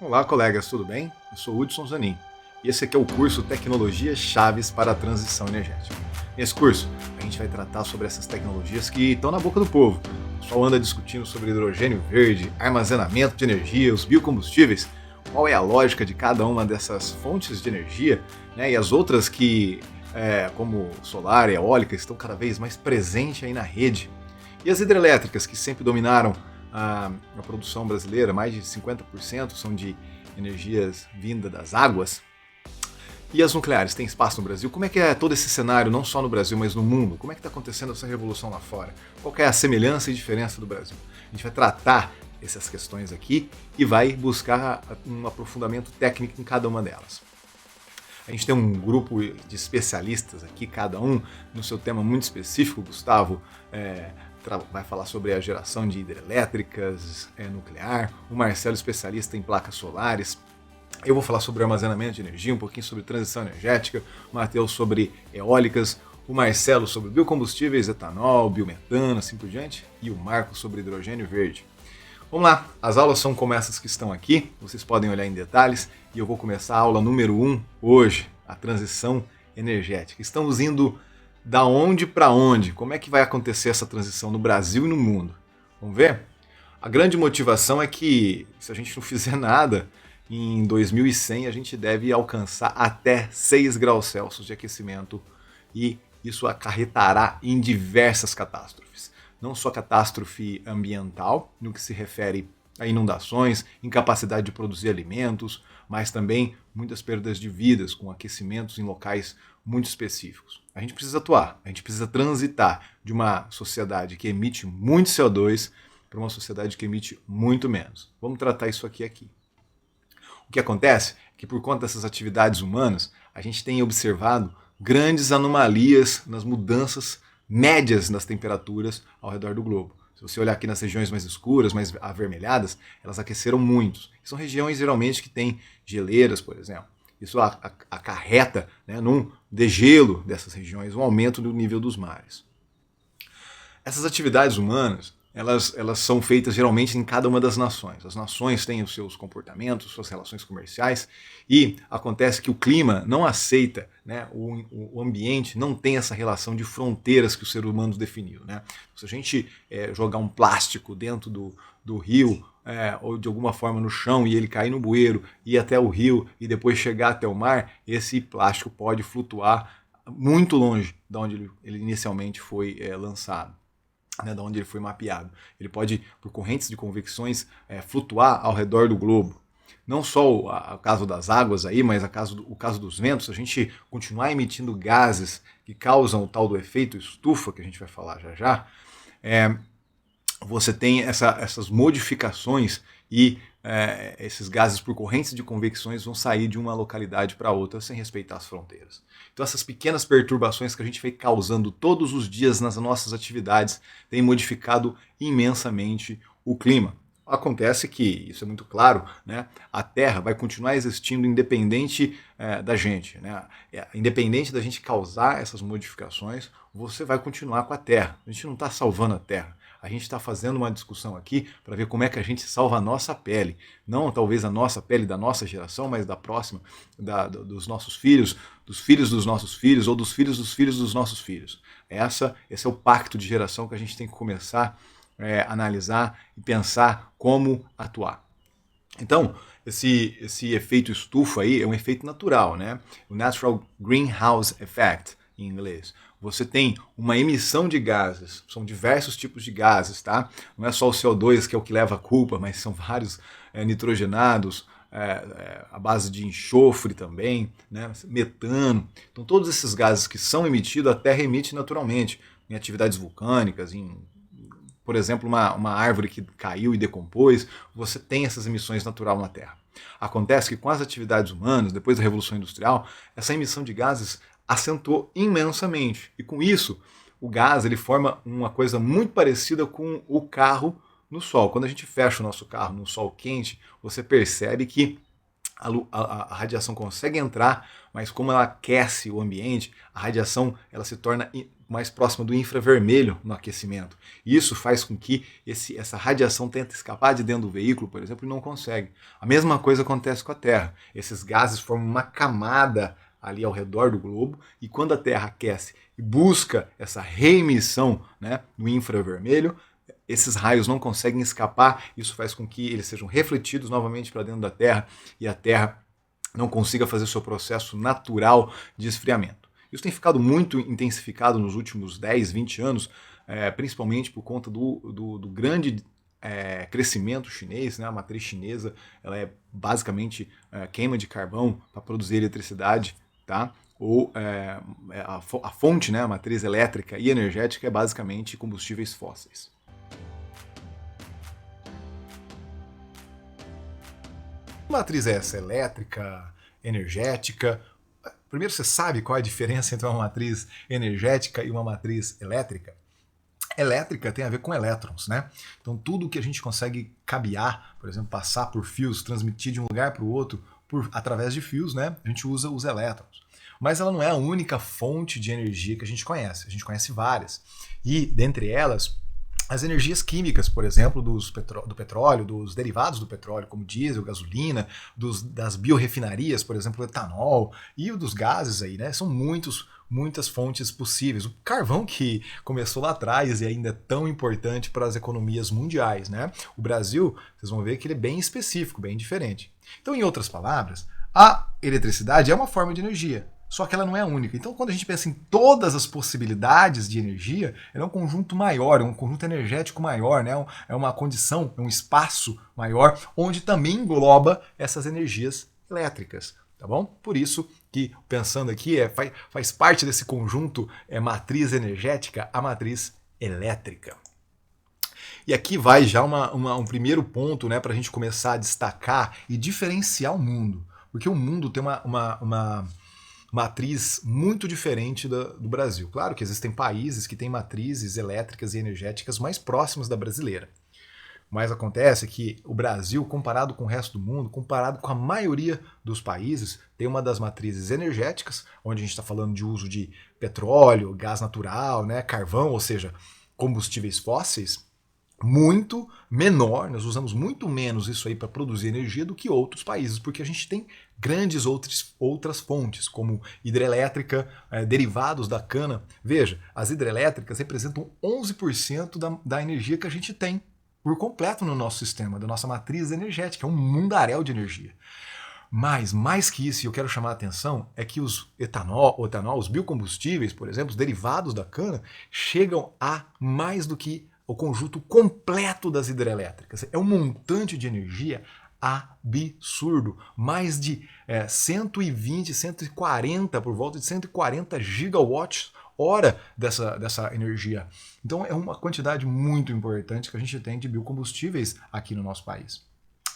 Olá, colegas, tudo bem? Eu sou Hudson Zanin e esse aqui é o curso Tecnologias Chaves para a Transição Energética. Nesse curso, a gente vai tratar sobre essas tecnologias que estão na boca do povo. O pessoal anda discutindo sobre hidrogênio verde, armazenamento de energia, os biocombustíveis, qual é a lógica de cada uma dessas fontes de energia, né? E as outras que, como solar e eólica, estão cada vez mais presentes aí na rede. E as hidrelétricas, que sempre dominaram a produção brasileira, mais de 50% são de energias vindas das águas. E as nucleares, têm espaço no Brasil? Como é que é todo esse cenário, não só no Brasil, mas no mundo? Como é que está acontecendo essa revolução lá fora? Qual é a semelhança e diferença do Brasil? A gente vai tratar essas questões aqui e vai buscar um aprofundamento técnico em cada uma delas. A gente tem um grupo de especialistas aqui, cada um no seu tema muito específico. Gustavo vai falar sobre a geração de hidrelétricas, nuclear. O Marcelo, especialista em placas solares. Eu vou falar sobre armazenamento de energia, um pouquinho sobre transição energética. O Matheus sobre eólicas. O Marcelo sobre biocombustíveis, etanol, biometano, assim por diante. E o Marco sobre hidrogênio verde. Vamos lá, as aulas são como essas que estão aqui, vocês podem olhar em detalhes e eu vou começar a aula número 1 hoje, a transição energética. Estamos indo da onde para onde? Como é que vai acontecer essa transição no Brasil e no mundo? Vamos ver? A grande motivação é que se a gente não fizer nada, em 2100 a gente deve alcançar até 6 graus Celsius de aquecimento e isso acarretará em diversas catástrofes. Não só catástrofe ambiental, no que se refere a inundações, incapacidade de produzir alimentos, mas também muitas perdas de vidas com aquecimentos em locais muito específicos. A gente precisa atuar, a gente precisa transitar de uma sociedade que emite muito CO2 para uma sociedade que emite muito menos. Vamos tratar isso aqui. O que acontece é que por conta dessas atividades humanas, a gente tem observado grandes anomalias nas mudanças médias das temperaturas ao redor do globo. Se você olhar aqui nas regiões mais escuras, mais avermelhadas, elas aqueceram muito. São regiões geralmente que têm geleiras, por exemplo. Isso acarreta, num degelo dessas regiões, um aumento do nível dos mares. Essas atividades humanas, elas são feitas geralmente em cada uma das nações. As nações têm os seus comportamentos, suas relações comerciais, e acontece que o clima não aceita, o ambiente não tem essa relação de fronteiras que o ser humano definiu. Se a gente jogar um plástico dentro do rio, ou de alguma forma no chão, e ele cair no bueiro, ir até o rio e depois chegar até o mar, esse plástico pode flutuar muito longe de onde ele inicialmente foi lançado. Da onde ele foi mapeado. Ele pode, por correntes de convecções, flutuar ao redor do globo. Não só o caso das águas aí, mas o caso dos ventos, se a gente continuar emitindo gases que causam o tal do efeito estufa, que a gente vai falar já, você tem essas modificações e esses gases por correntes de convecções vão sair de uma localidade para outra sem respeitar as fronteiras. Então essas pequenas perturbações que a gente vem causando todos os dias nas nossas atividades têm modificado imensamente o clima. Acontece que, isso é muito claro, a Terra vai continuar existindo independente da gente. Independente da gente causar essas modificações, você vai continuar com a Terra. A gente não está salvando a Terra. A gente está fazendo uma discussão aqui para ver como é que a gente salva a nossa pele. Não talvez a nossa pele da nossa geração, mas da próxima, dos nossos filhos, dos filhos dos nossos filhos ou dos filhos dos nossos filhos. Esse é o pacto de geração que a gente tem que começar a analisar e pensar como atuar. Então, esse efeito estufa aí é um efeito natural, o Natural Greenhouse Effect, em inglês. Você tem uma emissão de gases, são diversos tipos de gases, tá? Não é só o CO2 que é o que leva a culpa, mas são vários nitrogenados, à base de enxofre também, metano. Então todos esses gases que são emitidos, a Terra emite naturalmente, em atividades vulcânicas, por exemplo, uma árvore que caiu e decompôs, você tem essas emissões naturais na Terra. Acontece que com as atividades humanas, depois da Revolução Industrial, essa emissão de gases acentuou imensamente. E com isso, o gás ele forma uma coisa muito parecida com o carro no sol. Quando a gente fecha o nosso carro no sol quente, você percebe que a radiação consegue entrar, mas como ela aquece o ambiente, a radiação ela se torna mais próxima do infravermelho no aquecimento. Isso faz com que essa radiação tente escapar de dentro do veículo, por exemplo, e não consegue. A mesma coisa acontece com a Terra. Esses gases formam uma camada ali ao redor do globo, e quando a Terra aquece e busca essa reemissão, né, no infravermelho, esses raios não conseguem escapar, isso faz com que eles sejam refletidos novamente para dentro da Terra e a Terra não consiga fazer o seu processo natural de esfriamento. Isso tem ficado muito intensificado nos últimos 10, 20 anos, principalmente por conta do grande crescimento chinês, né? A matriz chinesa ela é basicamente queima de carvão para produzir eletricidade, tá? Ou a fonte, né, a matriz elétrica e energética é basicamente combustíveis fósseis. Que matriz é essa? Elétrica, energética? Primeiro, você sabe qual é a diferença entre uma matriz energética e uma matriz elétrica? Elétrica tem a ver com elétrons, né? Então tudo que a gente consegue cabear, por exemplo, passar por fios, transmitir de um lugar para o outro através de fios, né? A gente usa os elétrons. Mas ela não é a única fonte de energia que a gente conhece. A gente conhece várias. E, dentre elas, as energias químicas, por exemplo, do petróleo, dos derivados do petróleo, como diesel, gasolina, das biorrefinarias, por exemplo, etanol, e dos gases aí, né? São muitas fontes possíveis. O carvão que começou lá atrás e ainda é tão importante para as economias mundiais, né? O Brasil, vocês vão ver que ele é bem específico, bem diferente. Então, em outras palavras, a eletricidade é uma forma de energia, só que ela não é a única. Então, quando a gente pensa em todas as possibilidades de energia, ela é um conjunto maior, é um conjunto energético maior, né? É uma condição, é um espaço maior, onde também engloba essas energias elétricas, tá bom? Por isso que, pensando aqui, faz parte desse conjunto matriz energética, a matriz elétrica. E aqui vai já um primeiro ponto, né, para a gente começar a destacar e diferenciar o mundo. Porque o mundo tem uma matriz muito diferente do Brasil. Claro que existem países que têm matrizes elétricas e energéticas mais próximas da brasileira. Mas acontece que o Brasil, comparado com o resto do mundo, comparado com a maioria dos países, tem uma das matrizes energéticas, onde a gente está falando de uso de petróleo, gás natural, né, carvão, ou seja, combustíveis fósseis, muito menor, nós usamos muito menos isso aí para produzir energia do que outros países, porque a gente tem grandes outras fontes, como hidrelétrica, derivados da cana. Veja, as hidrelétricas representam 11% da energia que a gente tem por completo no nosso sistema, da nossa matriz energética, é um mundaréu de energia. Mas, mais que isso, e eu quero chamar a atenção, é que o etanol, os biocombustíveis, por exemplo, os derivados da cana, chegam a mais do que o conjunto completo das hidrelétricas. É um montante de energia absurdo. Mais de 120, 140, por volta de 140 gigawatts hora dessa energia. Então é uma quantidade muito importante que a gente tem de biocombustíveis aqui no nosso país.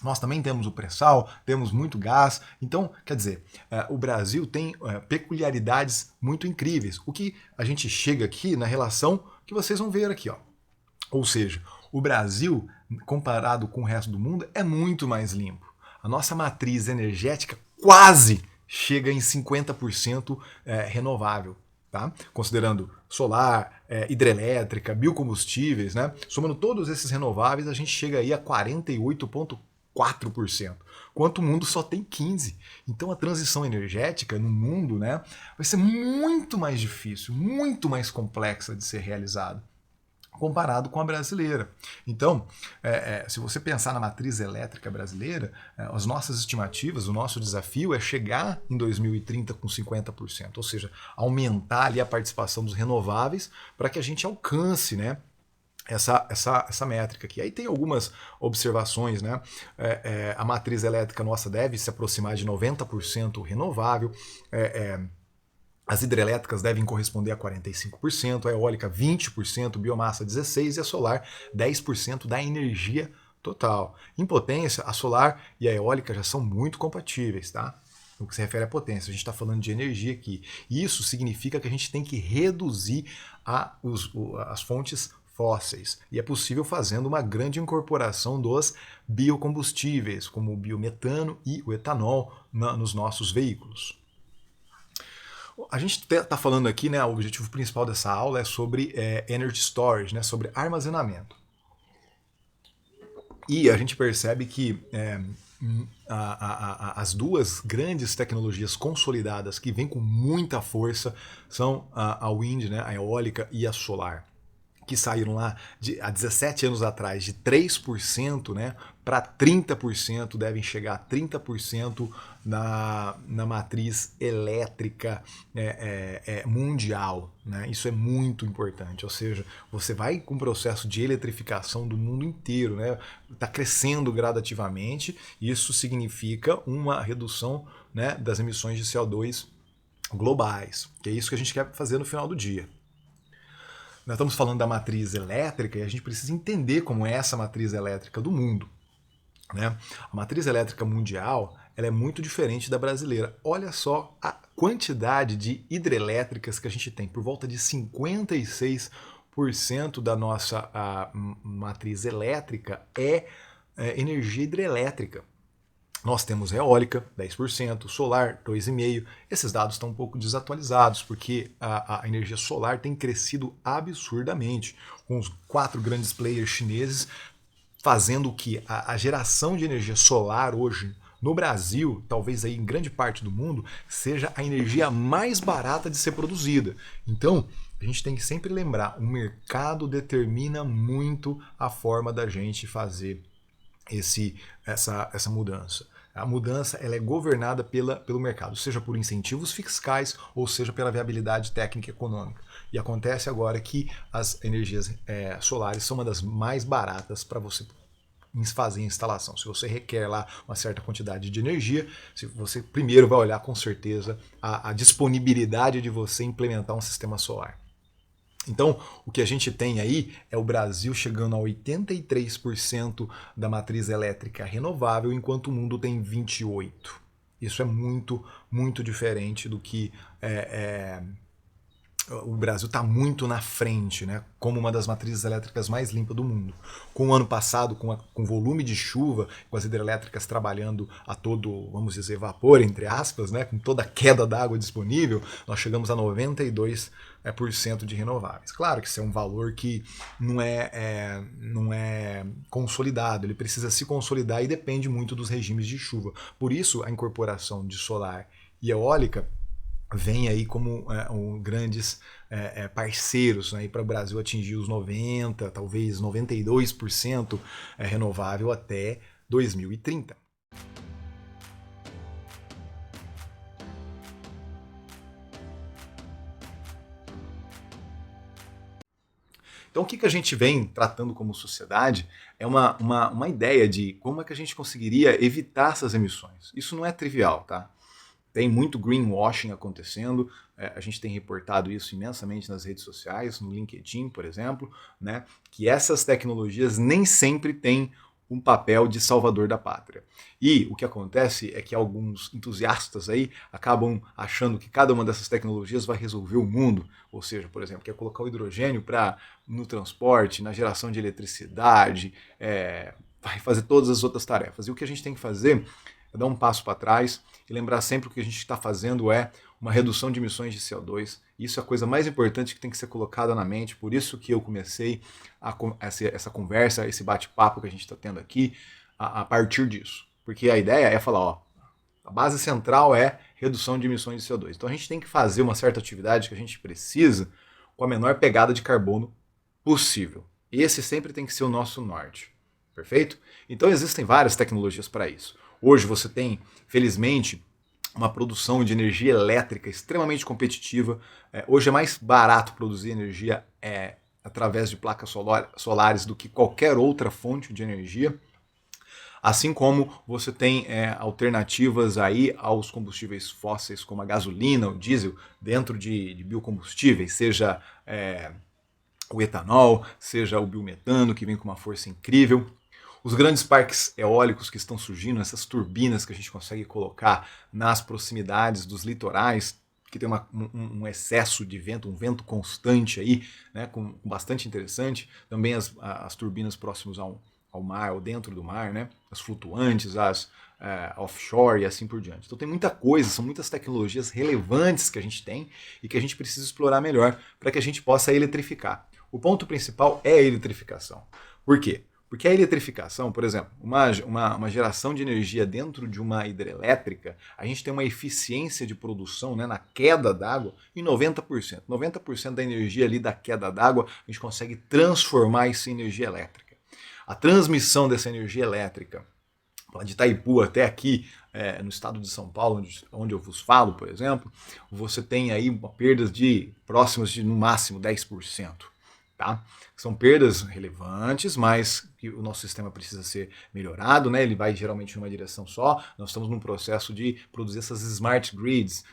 Nós também temos o pré-sal, temos muito gás. Então, quer dizer, o Brasil tem peculiaridades muito incríveis. O que a gente chega aqui na relação que vocês vão ver aqui, ó. Ou seja, o Brasil, comparado com o resto do mundo, é muito mais limpo. A nossa matriz energética quase chega em 50% renovável, tá? Considerando solar, hidrelétrica, biocombustíveis, né? Somando todos esses renováveis, a gente chega aí a 48,4%, enquanto o mundo só tem 15%. Então a transição energética no mundo, né, vai ser muito mais difícil, muito mais complexa de ser realizada, comparado com a brasileira. Então, se você pensar na matriz elétrica brasileira, as nossas estimativas, o nosso desafio é chegar em 2030 com 50%, ou seja, aumentar ali a participação dos renováveis para que a gente alcance, né, essa métrica aqui. Aí tem algumas observações, né? A matriz elétrica nossa deve se aproximar de 90% renovável, as hidrelétricas devem corresponder a 45%, a eólica 20%, biomassa 16% e a solar 10% da energia total. Em potência, a solar e a eólica já são muito compatíveis, tá? No que se refere à potência, a gente está falando de energia aqui. E isso significa que a gente tem que reduzir as fontes fósseis. E é possível fazendo uma grande incorporação dos biocombustíveis, como o biometano e o etanol, nos nossos veículos. A gente está falando aqui, né, o objetivo principal dessa aula é sobre energy storage, né, sobre armazenamento. E a gente percebe que as duas grandes tecnologias consolidadas que vêm com muita força são a wind, né, a eólica e a solar, que saíram lá há 17 anos atrás de 3%, né, para 30%, devem chegar a 30% na matriz elétrica mundial. Né? Isso é muito importante, ou seja, você vai com um processo de eletrificação do mundo inteiro, né? Está crescendo gradativamente, isso significa uma redução, né, das emissões de CO2 globais, que é isso que a gente quer fazer no final do dia. Nós estamos falando da matriz elétrica e a gente precisa entender como é essa matriz elétrica do mundo. Né? A matriz elétrica mundial ela é muito diferente da brasileira. Olha só a quantidade de hidrelétricas que a gente tem, por volta de 56% da nossa matriz elétrica é energia hidrelétrica. Nós temos eólica, 10%, solar, 2,5%. Esses dados estão um pouco desatualizados, porque a energia solar tem crescido absurdamente, com os 4 grandes players chineses fazendo que a geração de energia solar hoje no Brasil, talvez aí em grande parte do mundo, seja a energia mais barata de ser produzida. Então, a gente tem que sempre lembrar, o mercado determina muito a forma da gente fazer essa mudança. A mudança ela é governada pelo mercado, seja por incentivos fiscais ou seja pela viabilidade técnica e econômica. E acontece agora que as energias solares são uma das mais baratas para você fazer a instalação. Se você requer lá uma certa quantidade de energia, você primeiro vai olhar com certeza a disponibilidade de você implementar um sistema solar. Então, o que a gente tem aí é o Brasil chegando a 83% da matriz elétrica renovável, enquanto o mundo tem 28%. Isso é muito, muito diferente do que o Brasil está muito na frente, né, como uma das matrizes elétricas mais limpas do mundo. Com o ano passado, com volume de chuva, com as hidrelétricas trabalhando a todo, vamos dizer, vapor, entre aspas, né, com toda a queda d'água disponível, nós chegamos a 92% de renováveis. Claro que isso é um valor que não é consolidado, ele precisa se consolidar e depende muito dos regimes de chuva. Por isso, a incorporação de solar e eólica vem aí como grandes parceiros, né, para o Brasil atingir os 90%, talvez 92% renovável até 2030. Então o que a gente vem tratando como sociedade é uma ideia de como é que a gente conseguiria evitar essas emissões. Isso não é trivial, tá? Tem muito greenwashing acontecendo, a gente tem reportado isso imensamente nas redes sociais, no LinkedIn, por exemplo, né, que essas tecnologias nem sempre têm um papel de salvador da pátria. E o que acontece é que alguns entusiastas aí acabam achando que cada uma dessas tecnologias vai resolver o mundo, ou seja, por exemplo, quer colocar o hidrogênio no transporte, na geração de eletricidade, vai fazer todas as outras tarefas. E o que a gente tem que fazer é dar um passo para trás e lembrar sempre que o que a gente está fazendo é uma redução de emissões de CO2. Isso é a coisa mais importante que tem que ser colocada na mente, por isso que eu comecei essa conversa, esse bate-papo que a gente está tendo aqui, a partir disso. Porque a ideia é falar, a base central é redução de emissões de CO2. Então a gente tem que fazer uma certa atividade que a gente precisa com a menor pegada de carbono possível. Esse sempre tem que ser o nosso norte. Perfeito? Então existem várias tecnologias para isso. Hoje você tem, felizmente, uma produção de energia elétrica extremamente competitiva. Hoje é mais barato produzir energia através de placas solares do que qualquer outra fonte de energia. Assim como você tem alternativas aí aos combustíveis fósseis, como a gasolina, o diesel, dentro de biocombustíveis, seja o etanol, seja o biometano, que vem com uma força incrível. Os grandes parques eólicos que estão surgindo, essas turbinas que a gente consegue colocar nas proximidades dos litorais, que tem um excesso de vento, um vento constante aí, né, bastante interessante. Também as turbinas próximas ao ao mar ou dentro do mar, né? As flutuantes, as offshore e assim por diante. Então tem muita coisa, são muitas tecnologias relevantes que a gente tem e que a gente precisa explorar melhor para que a gente possa eletrificar. O ponto principal é a eletrificação. Por quê? Porque a eletrificação, por exemplo, uma geração de energia dentro de uma hidrelétrica, a gente tem uma eficiência de produção, né, na queda d'água em 90%. 90% da energia ali da queda d'água a gente consegue transformar isso em energia elétrica. A transmissão dessa energia elétrica de Itaipu até aqui, no estado de São Paulo, onde eu vos falo, por exemplo, você tem aí perdas próximas de no máximo 10%. Tá? São perdas relevantes, mas que o nosso sistema precisa ser melhorado, né? Ele vai geralmente numa direção só. Nós estamos num processo de produzir essas smart grids,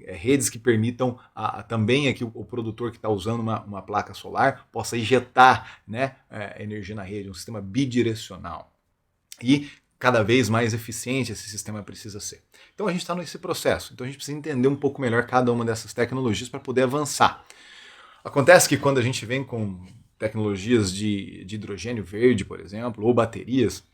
redes que permitam também aqui o produtor que está usando uma placa solar possa injetar, né, energia na rede, um sistema bidirecional. E cada vez mais eficiente esse sistema precisa ser. Então a gente está nesse processo. Então a gente precisa entender um pouco melhor cada uma dessas tecnologias para poder avançar. Acontece que quando a gente vem com tecnologias de hidrogênio verde, por exemplo, ou baterias,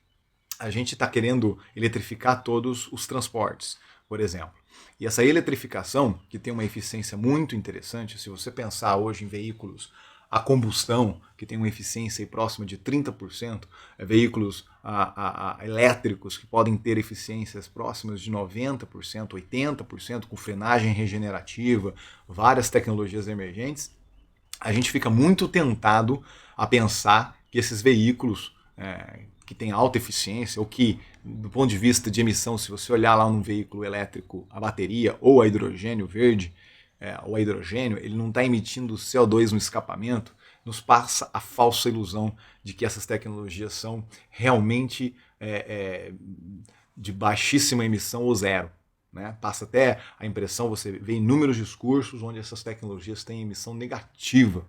a gente está querendo eletrificar todos os transportes, por exemplo. E essa eletrificação, que tem uma eficiência muito interessante, se você pensar hoje em veículos a combustão, que tem uma eficiência próxima de 30%, veículos elétricos que podem ter eficiências próximas de 90%, 80%, com frenagem regenerativa, várias tecnologias emergentes, a gente fica muito tentado a pensar que esses veículos que têm alta eficiência, ou que, do ponto de vista de emissão, se você olhar lá num veículo elétrico, a bateria ou a hidrogênio verde, ou a hidrogênio, ele não está emitindo CO2 no escapamento, nos passa a falsa ilusão de que essas tecnologias são realmente de baixíssima emissão ou zero. Né? Passa até a impressão, você vê inúmeros discursos onde essas tecnologias têm emissão negativa.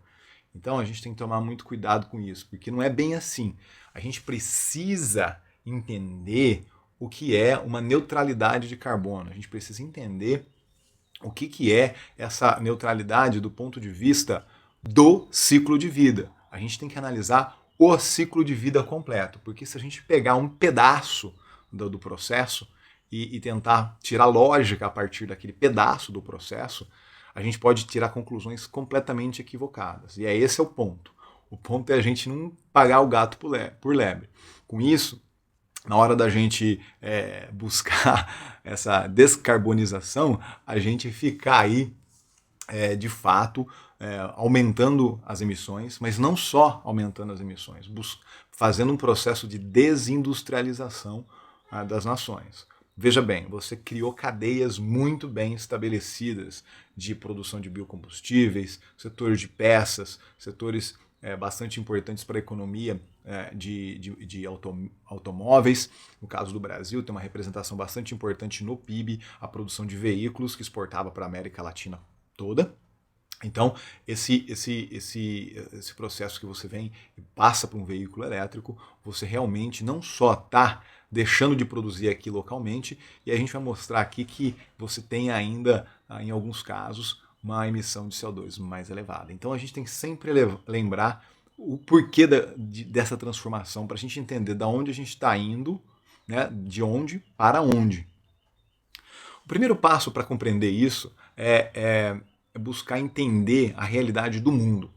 Então a gente tem que tomar muito cuidado com isso, porque não é bem assim. A gente precisa entender o que é uma neutralidade de carbono. A gente precisa entender o que é essa neutralidade do ponto de vista do ciclo de vida. A gente tem que analisar o ciclo de vida completo, porque se a gente pegar um pedaço do processo e tentar tirar lógica a partir daquele pedaço do processo, a gente pode tirar conclusões completamente equivocadas. E esse é o ponto. O ponto é a gente não pagar o gato por lebre. Com isso, na hora da gente buscar essa descarbonização, a gente ficar aí, de fato, aumentando as emissões, mas não só aumentando as emissões, fazendo um processo de desindustrialização das nações. Veja bem, você criou cadeias muito bem estabelecidas de produção de biocombustíveis, setores de peças, setores bastante importantes para a economia de automóveis. No caso do Brasil, tem uma representação bastante importante no PIB, a produção de veículos que exportava para a América Latina toda. Então, esse processo que você vem e passa para um veículo elétrico, você realmente não só está deixando de produzir aqui localmente, e a gente vai mostrar aqui que você tem ainda, em alguns casos, uma emissão de CO2 mais elevada. Então a gente tem que sempre lembrar o porquê dessa transformação, para a gente entender de onde a gente está indo, né, de onde para onde. O primeiro passo para compreender isso é buscar entender a realidade do mundo.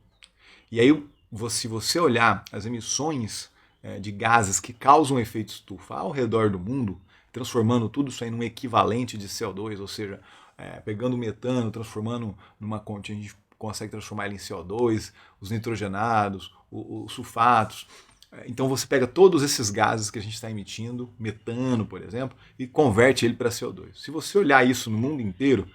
E aí, se você olhar as emissões de gases que causam efeito estufa ao redor do mundo, transformando tudo isso aí num equivalente de CO2, ou seja, pegando o metano, transformando numa conta, a gente consegue transformar ele em CO2, os nitrogenados, os sulfatos. Então você pega todos esses gases que a gente está emitindo, metano, por exemplo, e converte ele para CO2. Se você olhar isso no mundo inteiro,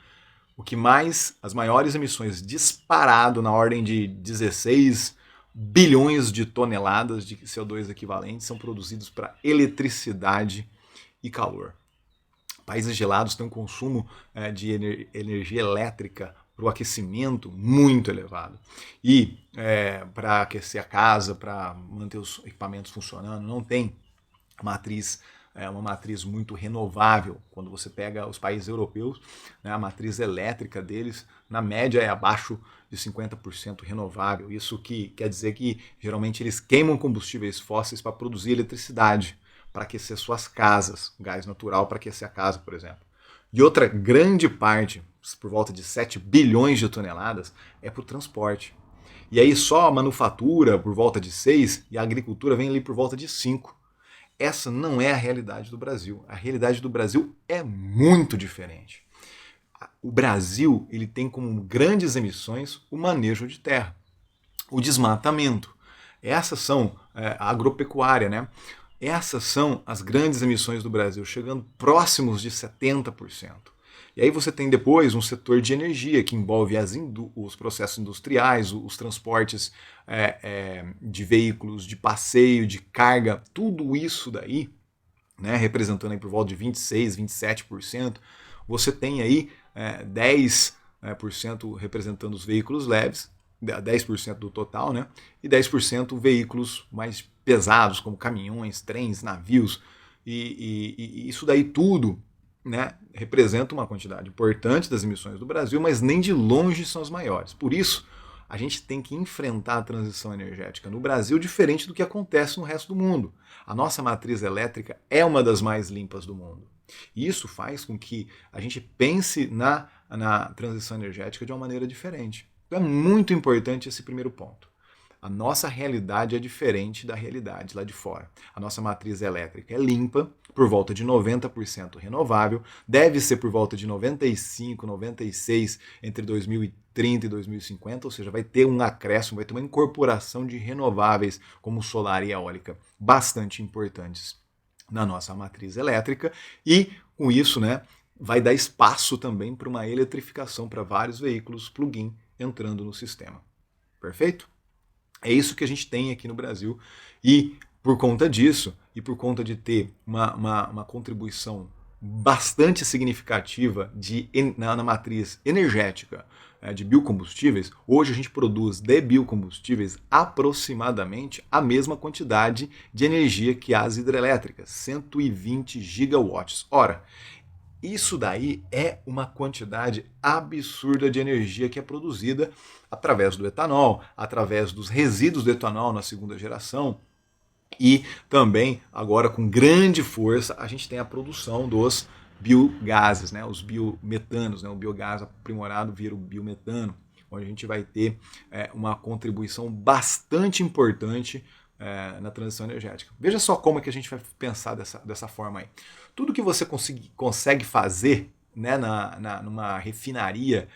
as maiores emissões disparado na ordem de 16 bilhões de toneladas de CO2 equivalentes são produzidos para eletricidade e calor. Países gelados têm um consumo de energia elétrica para o aquecimento muito elevado. E para aquecer a casa, para manter os equipamentos funcionando, não tem matriz uma matriz muito renovável. Quando você pega os países europeus, né, a matriz elétrica deles, na média, é abaixo de 50% renovável. Isso que quer dizer que geralmente eles queimam combustíveis fósseis para produzir eletricidade, para aquecer suas casas, gás natural para aquecer a casa, por exemplo. E outra grande parte, por volta de 7 bilhões de toneladas, é para o transporte. E aí só a manufatura por volta de 6 e a agricultura vem ali por volta de 5. Essa não é a realidade do Brasil. A realidade do Brasil é muito diferente. O Brasil ele tem como grandes emissões o manejo de terra, o desmatamento. Essas são a agropecuária, né? Essas são as grandes emissões do Brasil, chegando próximos de 70%. E aí você tem depois um setor de energia que envolve os processos industriais, os transportes de veículos, de passeio, de carga, tudo isso daí, né, representando aí por volta de 26%, 27%. Você tem aí 10% representando os veículos leves, 10% do total, né? E 10% veículos mais pesados, como caminhões, trens, navios. E isso daí tudo, né, representa uma quantidade importante das emissões do Brasil, mas nem de longe são as maiores. Por isso, a gente tem que enfrentar a transição energética no Brasil diferente do que acontece no resto do mundo. A nossa matriz elétrica é uma das mais limpas do mundo. E isso faz com que a gente pense na transição energética de uma maneira diferente. Então é muito importante esse primeiro ponto. A nossa realidade é diferente da realidade lá de fora. A nossa matriz elétrica é limpa, por volta de 90% renovável, deve ser por volta de 95, 96 entre 2030 e 2050, ou seja, vai ter um acréscimo, vai ter uma incorporação de renováveis como solar e eólica bastante importantes na nossa matriz elétrica e com isso, né, vai dar espaço também para uma eletrificação para vários veículos plug-in entrando no sistema. Perfeito? É isso que a gente tem aqui no Brasil e por conta disso e por conta de ter uma contribuição bastante significativa na matriz energética de biocombustíveis, hoje a gente produz de biocombustíveis aproximadamente a mesma quantidade de energia que as hidrelétricas, 120 gigawatts. Ora, isso daí é uma quantidade absurda de energia que é produzida através do etanol, através dos resíduos do etanol na segunda geração e também agora com grande força a gente tem a produção dos biogases, né, os biometanos, né, o biogás aprimorado vira o biometano, onde a gente vai ter uma contribuição bastante importante na transição energética. Veja só como é que a gente vai pensar dessa forma aí. Tudo que você consegue fazer, né, numa refinaria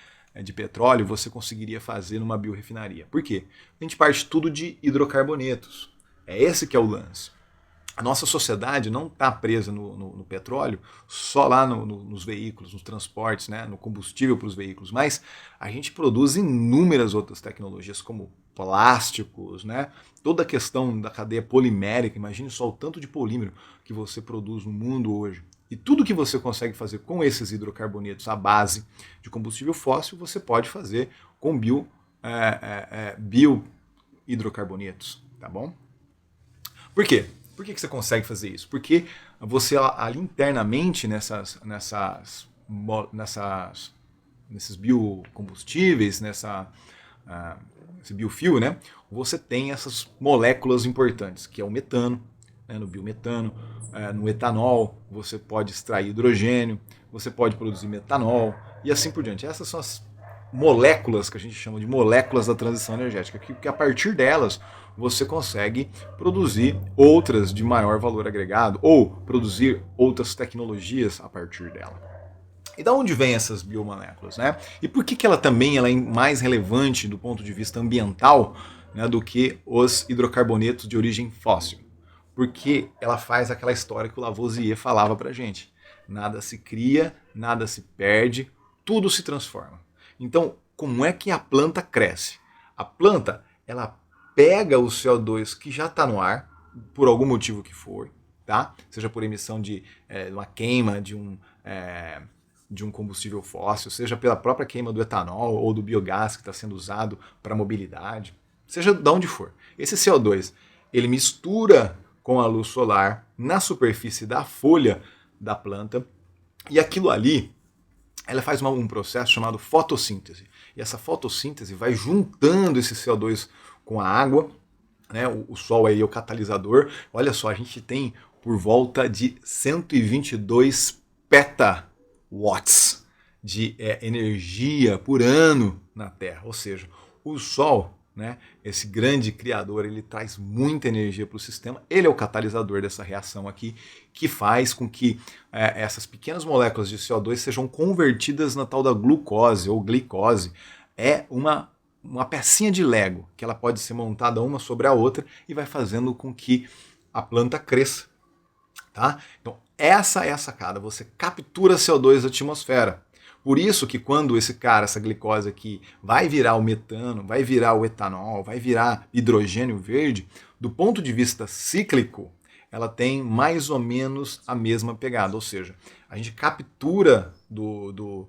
de petróleo, você conseguiria fazer numa biorefinaria. Por quê? A gente parte tudo de hidrocarbonetos. É esse que é o lance. A nossa sociedade não está presa no petróleo, só lá nos veículos, nos transportes, né, no combustível para os veículos, mas a gente produz inúmeras outras tecnologias, como plásticos, né, toda a questão da cadeia polimérica. Imagine só o tanto de polímero que você produz no mundo hoje. E tudo que você consegue fazer com esses hidrocarbonetos à base de combustível fóssil, você pode fazer com biohidrocarbonetos, tá bom? Por quê? Por que você consegue fazer isso? Porque você ali internamente nesses biocombustíveis, esse biofuel, né, você tem essas moléculas importantes, que é o metano, né, no biometano, no etanol, você pode extrair hidrogênio, você pode produzir metanol e assim por diante. Essas são as moléculas que a gente chama de moléculas da transição energética, que a partir delas você consegue produzir outras de maior valor agregado ou produzir outras tecnologias a partir dela. E da onde vêm essas biomoléculas, né? E por que ela também é mais relevante do ponto de vista ambiental, né, do que os hidrocarbonetos de origem fóssil? Porque ela faz aquela história que o Lavoisier falava pra gente. Nada se cria, nada se perde, tudo se transforma. Então, como é que a planta cresce? A planta, ela pega o CO2 que já está no ar, por algum motivo que for, tá? Seja por emissão de uma queima de um combustível fóssil, seja pela própria queima do etanol ou do biogás que está sendo usado para mobilidade, seja de onde for. Esse CO2, ele mistura com a luz solar na superfície da folha da planta, e aquilo ali, ela faz um processo chamado fotossíntese. E essa fotossíntese vai juntando esse CO2 com a água, né? O sol aí é o catalisador. Olha só, a gente tem por volta de 122 petawatts de energia por ano na Terra. Ou seja, o Sol, né, esse grande criador, ele traz muita energia para o sistema. Ele é o catalisador dessa reação aqui, que faz com que essas pequenas moléculas de CO2 sejam convertidas na tal da glucose ou glicose. É uma pecinha de Lego, que ela pode ser montada uma sobre a outra e vai fazendo com que a planta cresça. Tá? Então, essa é a sacada. Você captura CO2 da atmosfera. Por isso que quando essa glicose aqui vai virar o metano, vai virar o etanol, vai virar hidrogênio verde, do ponto de vista cíclico, ela tem mais ou menos a mesma pegada. Ou seja, a gente captura do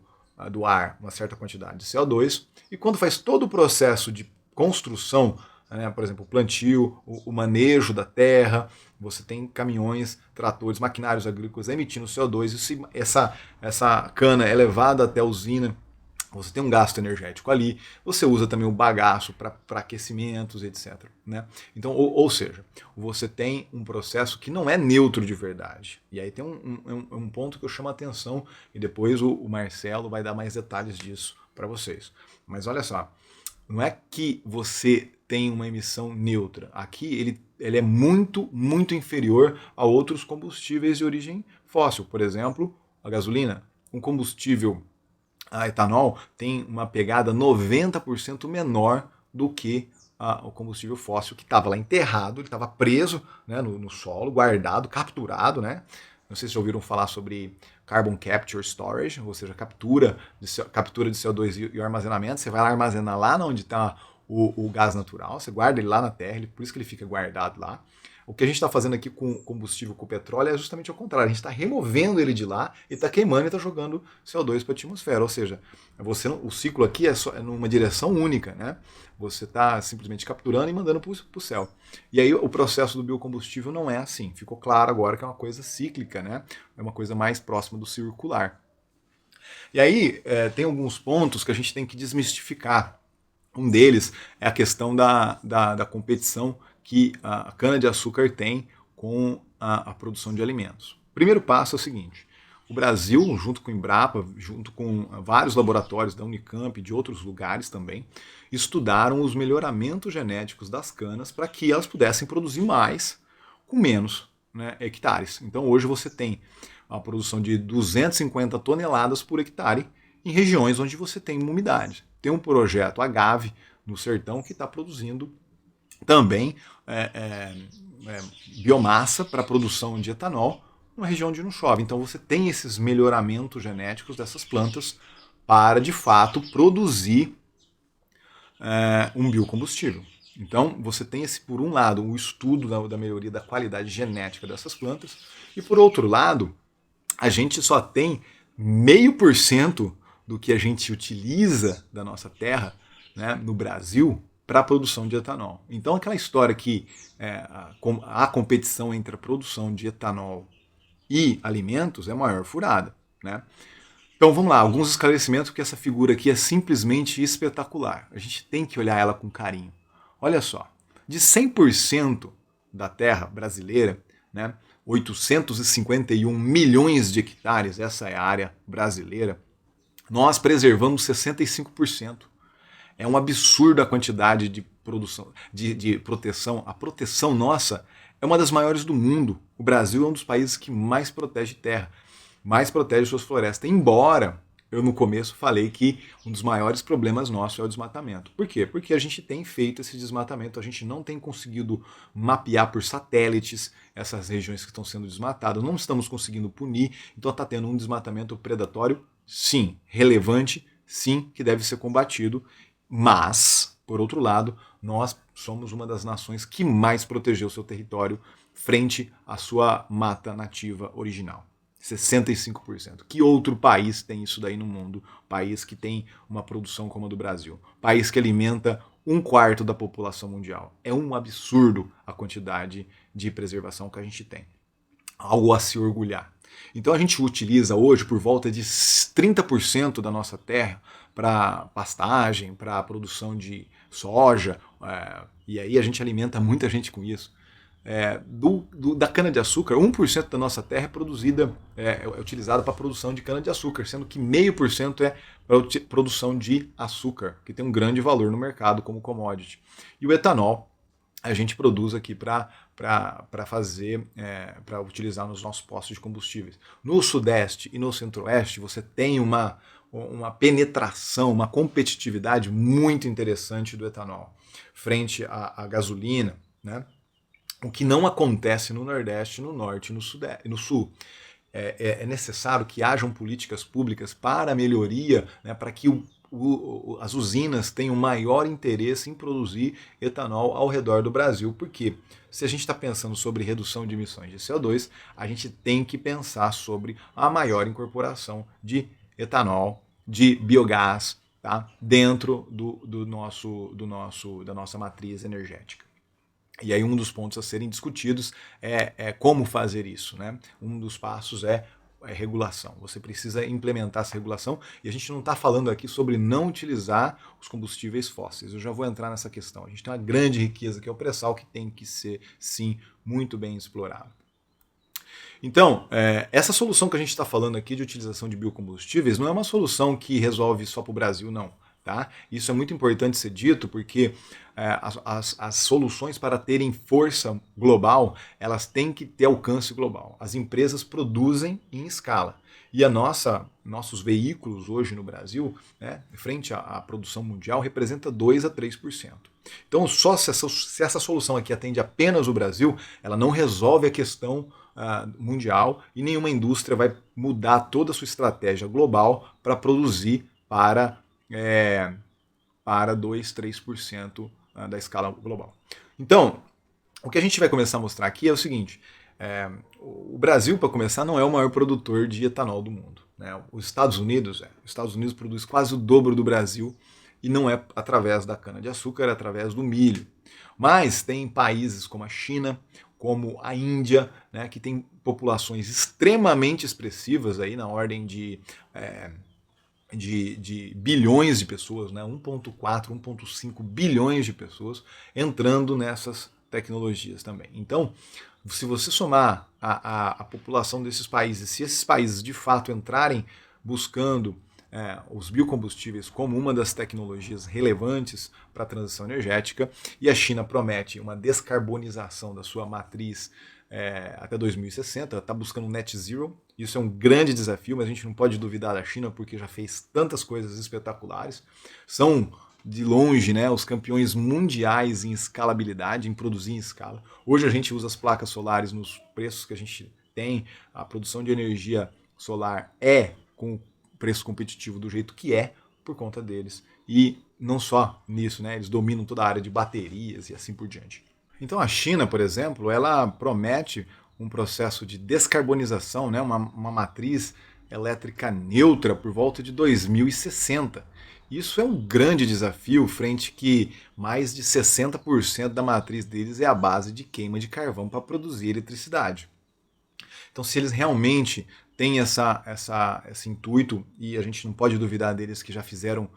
ar uma certa quantidade de CO2 e quando faz todo o processo de construção, por exemplo, o plantio, o manejo da terra, você tem caminhões, tratores, maquinários agrícolas emitindo CO2, e se essa cana é levada até a usina, você tem um gasto energético ali, você usa também o bagaço para aquecimentos, etc. Né? Então, ou seja, você tem um processo que não é neutro de verdade. E aí tem um ponto que eu chamo a atenção, e depois o Marcelo vai dar mais detalhes disso para vocês. Mas olha só, não é que você tem uma emissão neutra. Aqui ele é muito, muito inferior a outros combustíveis de origem fóssil. Por exemplo, a gasolina. Um combustível, a etanol, tem uma pegada 90% menor do que o combustível fóssil, que estava lá enterrado, ele estava preso, né, no solo, guardado, capturado, né? Não sei se já ouviram falar sobre Carbon Capture Storage, ou seja, captura de CO2 e o armazenamento. Você vai lá armazenar lá onde está o gás natural, você guarda ele lá na terra, por isso que ele fica guardado lá. O que a gente está fazendo aqui com combustível, com petróleo, é justamente o contrário. A gente está removendo ele de lá e está queimando e está jogando CO2 para a atmosfera. Ou seja, o ciclo aqui é numa direção única, né? Você está simplesmente capturando e mandando para o céu. E aí o processo do biocombustível não é assim. Ficou claro agora que é uma coisa cíclica, né? É uma coisa mais próxima do circular. E aí tem alguns pontos que a gente tem que desmistificar. Um deles é a questão da competição que a cana-de-açúcar tem com a produção de alimentos. O primeiro passo é o seguinte: o Brasil, junto com o Embrapa, junto com vários laboratórios da Unicamp e de outros lugares também, estudaram os melhoramentos genéticos das canas para que elas pudessem produzir mais com menos, né, hectares. Então hoje você tem a produção de 250 toneladas por hectare em regiões onde você tem umidade. Tem um projeto Agave no sertão que está produzindo também biomassa para a produção de etanol numa região onde não chove. Então você tem esses melhoramentos genéticos dessas plantas para, de fato, produzir um biocombustível. Então você tem por um lado, o estudo da melhoria da qualidade genética dessas plantas, e por outro lado, a gente só tem 0,5% do que a gente utiliza da nossa terra, né, no Brasil, para a produção de etanol. Então aquela história que a competição entre a produção de etanol e alimentos é maior furada, né? Então vamos lá, alguns esclarecimentos, porque essa figura aqui é simplesmente espetacular. A gente tem que olhar ela com carinho. Olha só, de 100% da terra brasileira, né, 851 milhões de hectares, essa é a área brasileira, nós preservamos 65%. É um absurdo a quantidade de produção, de proteção. A proteção nossa é uma das maiores do mundo. O Brasil é um dos países que mais protege terra, mais protege suas florestas. Embora eu no começo falei que um dos maiores problemas nossos é o desmatamento. Por quê? Porque a gente tem feito esse desmatamento, a gente não tem conseguido mapear por satélites essas regiões que estão sendo desmatadas, não estamos conseguindo punir, então está tendo um desmatamento predatório, sim, relevante, sim, que deve ser combatido. Mas, por outro lado, nós somos uma das nações que mais protegeu seu território frente à sua mata nativa original. 65%. Que outro país tem isso daí no mundo? País que tem uma produção como a do Brasil. País que alimenta um quarto da população mundial. É um absurdo a quantidade de preservação que a gente tem. Algo a se orgulhar. Então a gente utiliza hoje por volta de 30% da nossa terra para pastagem, para produção de soja, e aí a gente alimenta muita gente com isso. Da cana-de-açúcar, 1% da nossa terra é produzida, é utilizada para a produção de cana-de-açúcar, sendo que 0,5% é para produção de açúcar, que tem um grande valor no mercado como commodity. E o etanol a gente produz aqui para fazer, para utilizar nos nossos postos de combustíveis. No Sudeste e no Centro-Oeste você tem uma penetração, uma competitividade muito interessante do etanol frente à gasolina, né? O que não acontece no Nordeste, no Norte e no Sul. É necessário que hajam políticas públicas para a melhoria, né, para que as usinas tenham maior interesse em produzir etanol ao redor do Brasil, porque se a gente está pensando sobre redução de emissões de CO2, a gente tem que pensar sobre a maior incorporação de etanol, de biogás, tá, dentro da nossa matriz energética. E aí um dos pontos a serem discutidos é como fazer isso, né? Um dos passos é regulação. Você precisa implementar essa regulação e a gente não está falando aqui sobre não utilizar os combustíveis fósseis. Eu já vou entrar nessa questão. A gente tem uma grande riqueza que é o pré-sal que tem que ser, sim, muito bem explorado. Então, essa solução que a gente está falando aqui de utilização de biocombustíveis não é uma solução que resolve só para o Brasil, não. Tá? Isso é muito importante ser dito porque as soluções para terem força global, elas têm que ter alcance global. As empresas produzem em escala. E nossos veículos hoje no Brasil, né, frente à produção mundial, representa 2 a 3%. Então, só se essa solução aqui atende apenas o Brasil, ela não resolve a questão mundial e nenhuma indústria vai mudar toda a sua estratégia global para produzir para 2, 3% da escala global. Então, o que a gente vai começar a mostrar aqui é o seguinte, o Brasil, para começar, não é o maior produtor de etanol do mundo, né? Os Estados Unidos produz quase o dobro do Brasil e não é através da cana-de-açúcar, é através do milho. Mas tem países como a China, como a Índia, né, que tem populações extremamente expressivas, aí na ordem de bilhões de pessoas, né? 1,4, 1,5 bilhões de pessoas entrando nessas tecnologias também. Então, se você somar a população desses países, se esses países de fato entrarem buscando os biocombustíveis como uma das tecnologias relevantes para a transição energética, e a China promete uma descarbonização da sua matriz até 2060, está buscando um net zero. Isso é um grande desafio, mas a gente não pode duvidar da China porque já fez tantas coisas espetaculares. São, de longe, né, os campeões mundiais em escalabilidade, em produzir em escala. Hoje a gente usa as placas solares nos preços que a gente tem, a produção de energia solar com preço competitivo do jeito que é, por conta deles. E não só nisso, né, eles dominam toda a área de baterias e assim por diante. Então a China, por exemplo, ela promete um processo de descarbonização, né, uma matriz elétrica neutra por volta de 2060. Isso é um grande desafio, frente que mais de 60% da matriz deles é a base de queima de carvão para produzir eletricidade. Então, se eles realmente têm esse intuito, e a gente não pode duvidar deles que já fizeram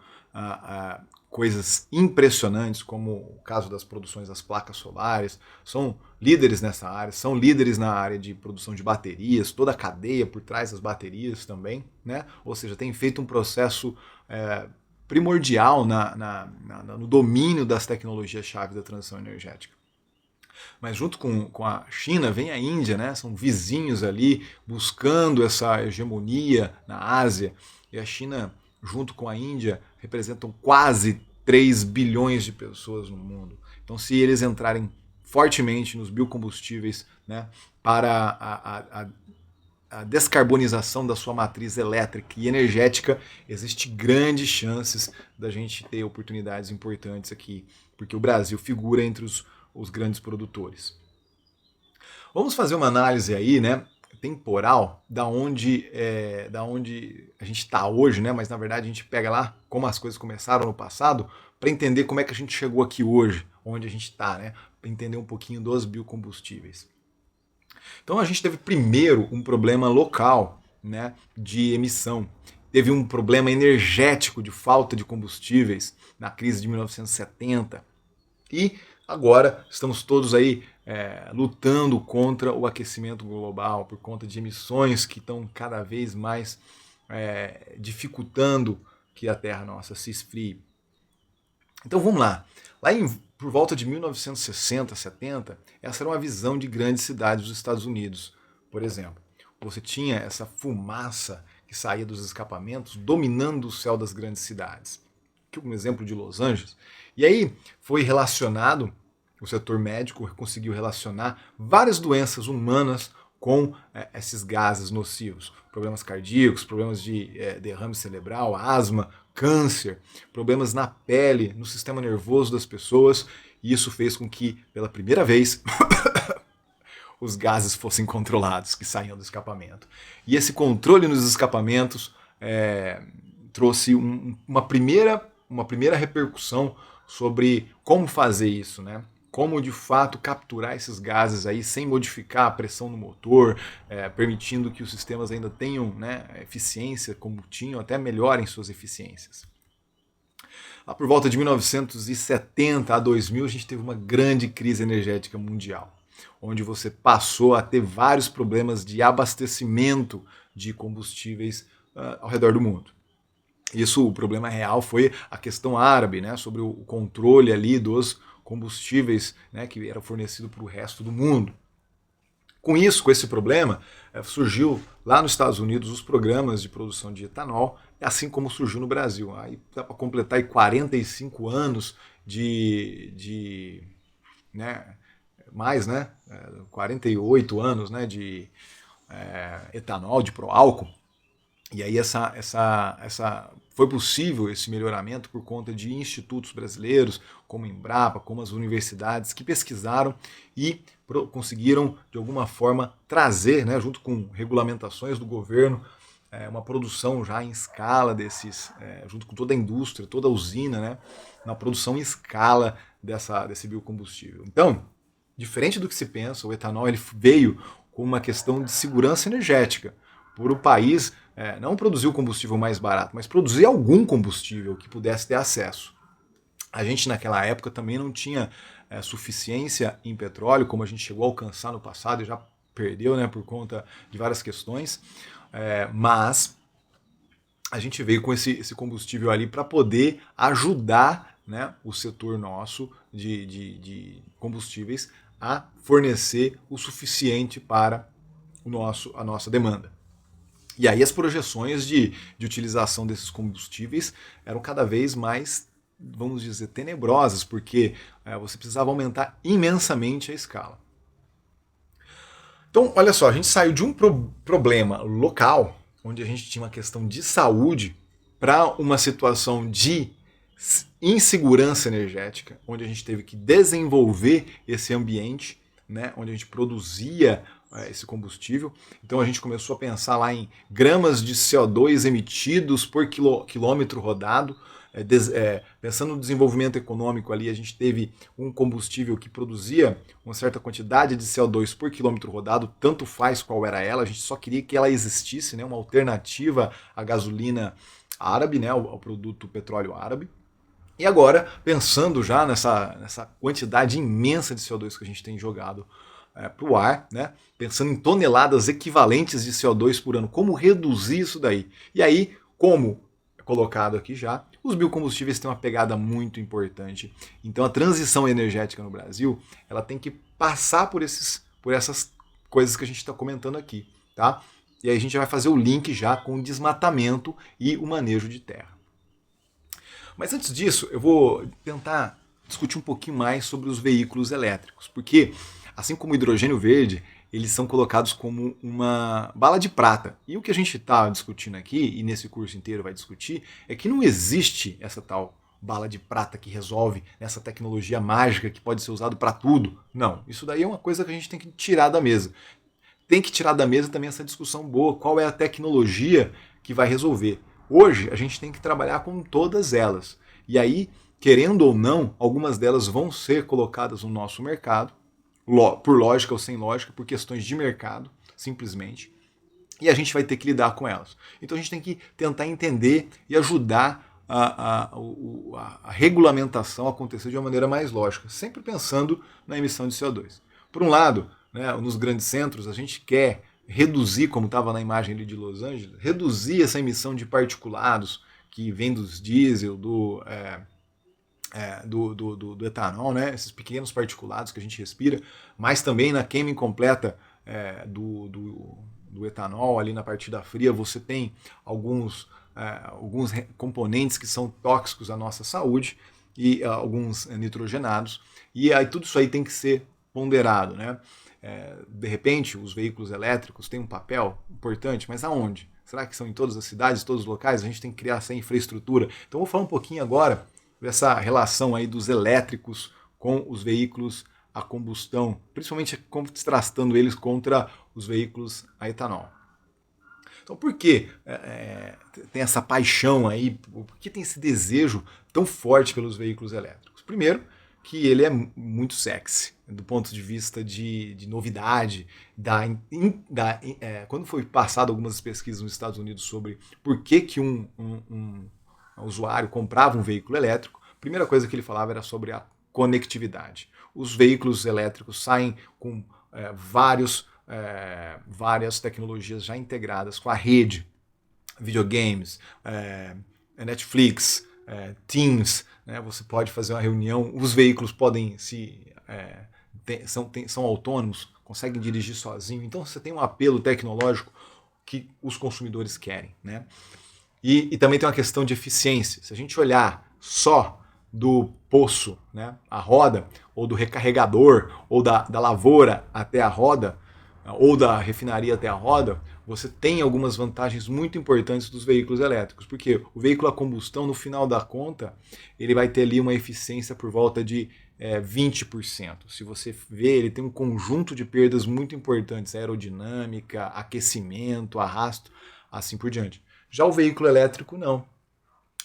coisas impressionantes, como o caso das produções das placas solares, são líderes nessa área, são líderes na área de produção de baterias, toda a cadeia por trás das baterias também, né? Ou seja, tem feito um processo primordial no domínio das tecnologias-chave da transição energética. Mas junto com a China vem a Índia, né? São vizinhos ali buscando essa hegemonia na Ásia, e a China, junto com a Índia, representam quase 3 bilhões de pessoas no mundo. Então, se eles entrarem fortemente nos biocombustíveis, né, para a descarbonização da sua matriz elétrica e energética, existe grandes chances da gente ter oportunidades importantes aqui, porque o Brasil figura entre os grandes produtores. Vamos fazer uma análise aí, né, temporal da onde a gente está hoje, né? Mas na verdade a gente pega lá como as coisas começaram no passado para entender como é que a gente chegou aqui hoje, onde a gente está, né? Para entender um pouquinho dos biocombustíveis. Então a gente teve primeiro um problema local, né, de emissão. Teve um problema energético de falta de combustíveis na crise de 1970. E agora estamos todos aí lutando contra o aquecimento global por conta de emissões que estão cada vez mais dificultando que a Terra nossa se esfrie. Então vamos lá. Por volta de 1960, 70, essa era uma visão de grandes cidades dos Estados Unidos. Por exemplo, você tinha essa fumaça que saía dos escapamentos dominando o céu das grandes cidades. Aqui um exemplo de Los Angeles. E aí foi relacionado, o setor médico conseguiu relacionar várias doenças humanas com esses gases nocivos. Problemas cardíacos, problemas de derrame cerebral, asma, câncer, problemas na pele, no sistema nervoso das pessoas. E isso fez com que, pela primeira vez, os gases fossem controlados que saíam do escapamento. E esse controle nos escapamentos trouxe uma primeira repercussão sobre como fazer isso, né? Como de fato capturar esses gases aí sem modificar a pressão no motor, permitindo que os sistemas ainda tenham, né, eficiência como tinham, até melhorem suas eficiências. Lá por volta de 1970 a 2000 a gente teve uma grande crise energética mundial, onde você passou a ter vários problemas de abastecimento de combustíveis ao redor do mundo. Isso, o problema real foi a questão árabe, né, sobre o controle ali dos combustíveis, né, que era fornecido para o resto do mundo. Com isso, com esse problema, surgiu lá nos Estados Unidos os programas de produção de etanol, assim como surgiu no Brasil. Aí dá para completar aí 45 anos mais, né, 48 anos, né, de etanol, de proálcool. E aí foi possível esse melhoramento por conta de institutos brasileiros, como a Embrapa, como as universidades, que pesquisaram e conseguiram, de alguma forma, trazer, né, junto com regulamentações do governo, uma produção já em escala junto com toda a indústria, toda a usina, né, na produção em escala desse biocombustível. Então, diferente do que se pensa, o etanol ele veio com uma questão de segurança energética, por o país não produzir o combustível mais barato, mas produzir algum combustível que pudesse ter acesso. A gente naquela época também não tinha suficiência em petróleo, como a gente chegou a alcançar no passado e já perdeu, né, por conta de várias questões, mas a gente veio com esse combustível ali para poder ajudar, né, o setor nosso de combustíveis a fornecer o suficiente para a nossa demanda. E aí as projeções de utilização desses combustíveis eram cada vez mais, vamos dizer, tenebrosas, porque você precisava aumentar imensamente a escala. Então, olha só, a gente saiu de um problema local, onde a gente tinha uma questão de saúde, para uma situação de insegurança energética, onde a gente teve que desenvolver esse ambiente, né, onde a gente produzia esse combustível. Então a gente começou a pensar lá em gramas de CO2 emitidos por quilômetro rodado. Pensando no desenvolvimento econômico ali, a gente teve um combustível que produzia uma certa quantidade de CO2 por quilômetro rodado, tanto faz qual era ela, a gente só queria que ela existisse, né, uma alternativa à gasolina árabe, né, ao produto petróleo árabe. E agora, pensando já nessa quantidade imensa de CO2 que a gente tem jogado para o ar, né? Pensando em toneladas equivalentes de CO2 por ano, como reduzir isso daí? E aí, como é colocado aqui já, os biocombustíveis têm uma pegada muito importante. Então a transição energética no Brasil, ela tem que passar por essas coisas que a gente está comentando aqui, tá? E aí a gente vai fazer o link já com o desmatamento e o manejo de terra. Mas antes disso, eu vou tentar discutir um pouquinho mais sobre os veículos elétricos, porque assim como o hidrogênio verde, eles são colocados como uma bala de prata. E o que a gente está discutindo aqui, e nesse curso inteiro vai discutir, é que não existe essa tal bala de prata que resolve, essa tecnologia mágica que pode ser usada para tudo. Não, isso daí é uma coisa que a gente tem que tirar da mesa. tem que tirar da mesa também essa discussão boa, qual é a tecnologia que vai resolver. Hoje a gente tem que trabalhar com todas elas. E aí, querendo ou não, algumas delas vão ser colocadas no nosso mercado, por lógica ou sem lógica, por questões de mercado, simplesmente. E a gente vai ter que lidar com elas. Então a gente tem que tentar entender e ajudar a regulamentação a acontecer de uma maneira mais lógica, sempre pensando na emissão de CO2. Por um lado, né, nos grandes centros, a gente quer reduzir, como estava na imagem ali de Los Angeles, reduzir essa emissão de particulados que vem dos diesel, do etanol, né, esses pequenos particulados que a gente respira, mas também na queima incompleta do etanol, ali na partida fria, você tem alguns componentes que são tóxicos à nossa saúde e alguns nitrogenados, e aí tudo isso aí tem que ser ponderado, né? De repente, os veículos elétricos têm um papel importante, mas aonde? Será que são em todas as cidades, todos os locais? A gente tem que criar essa infraestrutura. Então, vou falar um pouquinho agora dessa relação aí dos elétricos com os veículos a combustão, principalmente contrastando eles contra os veículos a etanol. Então, por que tem essa paixão aí, por que tem esse desejo tão forte pelos veículos elétricos? Primeiro, que ele é muito sexy, do ponto de vista de novidade. Quando foi passado algumas pesquisas nos Estados Unidos sobre por que um usuário comprava um veículo elétrico, a primeira coisa que ele falava era sobre a conectividade. Os veículos elétricos saem com várias tecnologias já integradas com a rede, videogames, Netflix, Teams, né? Você pode fazer uma reunião, os veículos podem são autônomos, conseguem dirigir sozinho, então você tem um apelo tecnológico que os consumidores querem, né? E também tem uma questão de eficiência. Se a gente olhar só do poço, né, a roda, ou do recarregador, ou da lavoura até a roda, ou da refinaria até a roda, você tem algumas vantagens muito importantes dos veículos elétricos, porque o veículo a combustão, no final da conta, ele vai ter ali uma eficiência por volta de 20%. Se você vê, ele tem um conjunto de perdas muito importantes, aerodinâmica, aquecimento, arrasto, assim por diante. Já o veículo elétrico, não.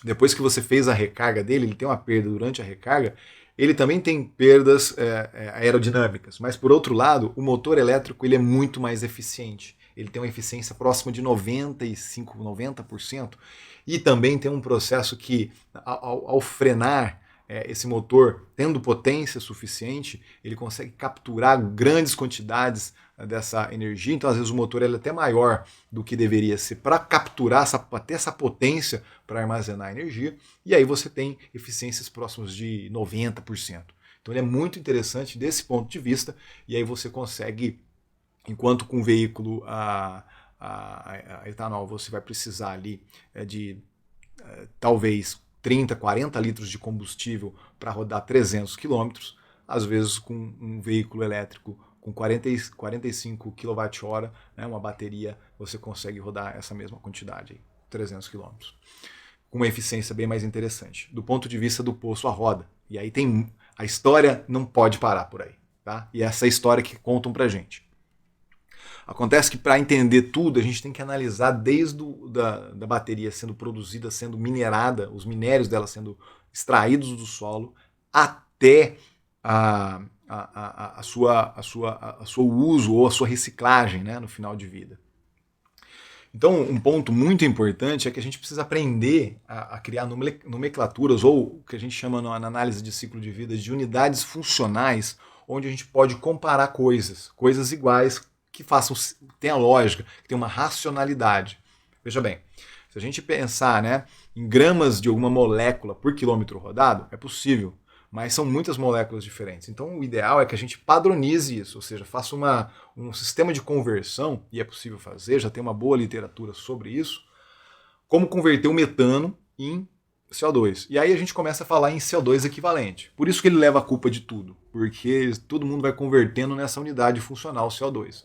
Depois que você fez a recarga dele, ele tem uma perda durante a recarga, ele também tem perdas aerodinâmicas, mas por outro lado, o motor elétrico ele é muito mais eficiente. Ele tem uma eficiência próxima de 95%, 90%, e também tem um processo que, ao frenar esse motor, tendo potência suficiente, ele consegue capturar grandes quantidades dessa energia, então às vezes o motor é até maior do que deveria ser para capturar, ter essa potência para armazenar energia, e aí você tem eficiências próximas de 90%. Então ele é muito interessante desse ponto de vista, e aí você consegue, enquanto com o veículo a etanol você vai precisar ali de talvez 30, 40 litros de combustível para rodar 300 quilômetros, às vezes com um veículo elétrico com 45 kWh, né, uma bateria, você consegue rodar essa mesma quantidade, aí, 300 km. Com uma eficiência bem mais interessante, do ponto de vista do poço à roda. E aí tem a história não pode parar por aí, tá? E essa é a história que contam pra gente. Acontece que para entender tudo, a gente tem que analisar desde da bateria sendo produzida, sendo minerada, os minérios dela sendo extraídos do solo, até seu uso ou a sua reciclagem, né, no final de vida. Então, um ponto muito importante é que a gente precisa aprender a criar nomenclaturas, ou o que a gente chama na análise de ciclo de vida de unidades funcionais, onde a gente pode comparar coisas iguais, que tenha lógica, que tenha uma racionalidade. Veja bem, se a gente pensar, né, em gramas de alguma molécula por quilômetro rodado, é possível, mas são muitas moléculas diferentes. Então o ideal é que a gente padronize isso, ou seja, faça um sistema de conversão, e é possível fazer, já tem uma boa literatura sobre isso, como converter o metano em CO2. E aí a gente começa a falar em CO2 equivalente. Por isso que ele leva a culpa de tudo, porque todo mundo vai convertendo nessa unidade funcional CO2.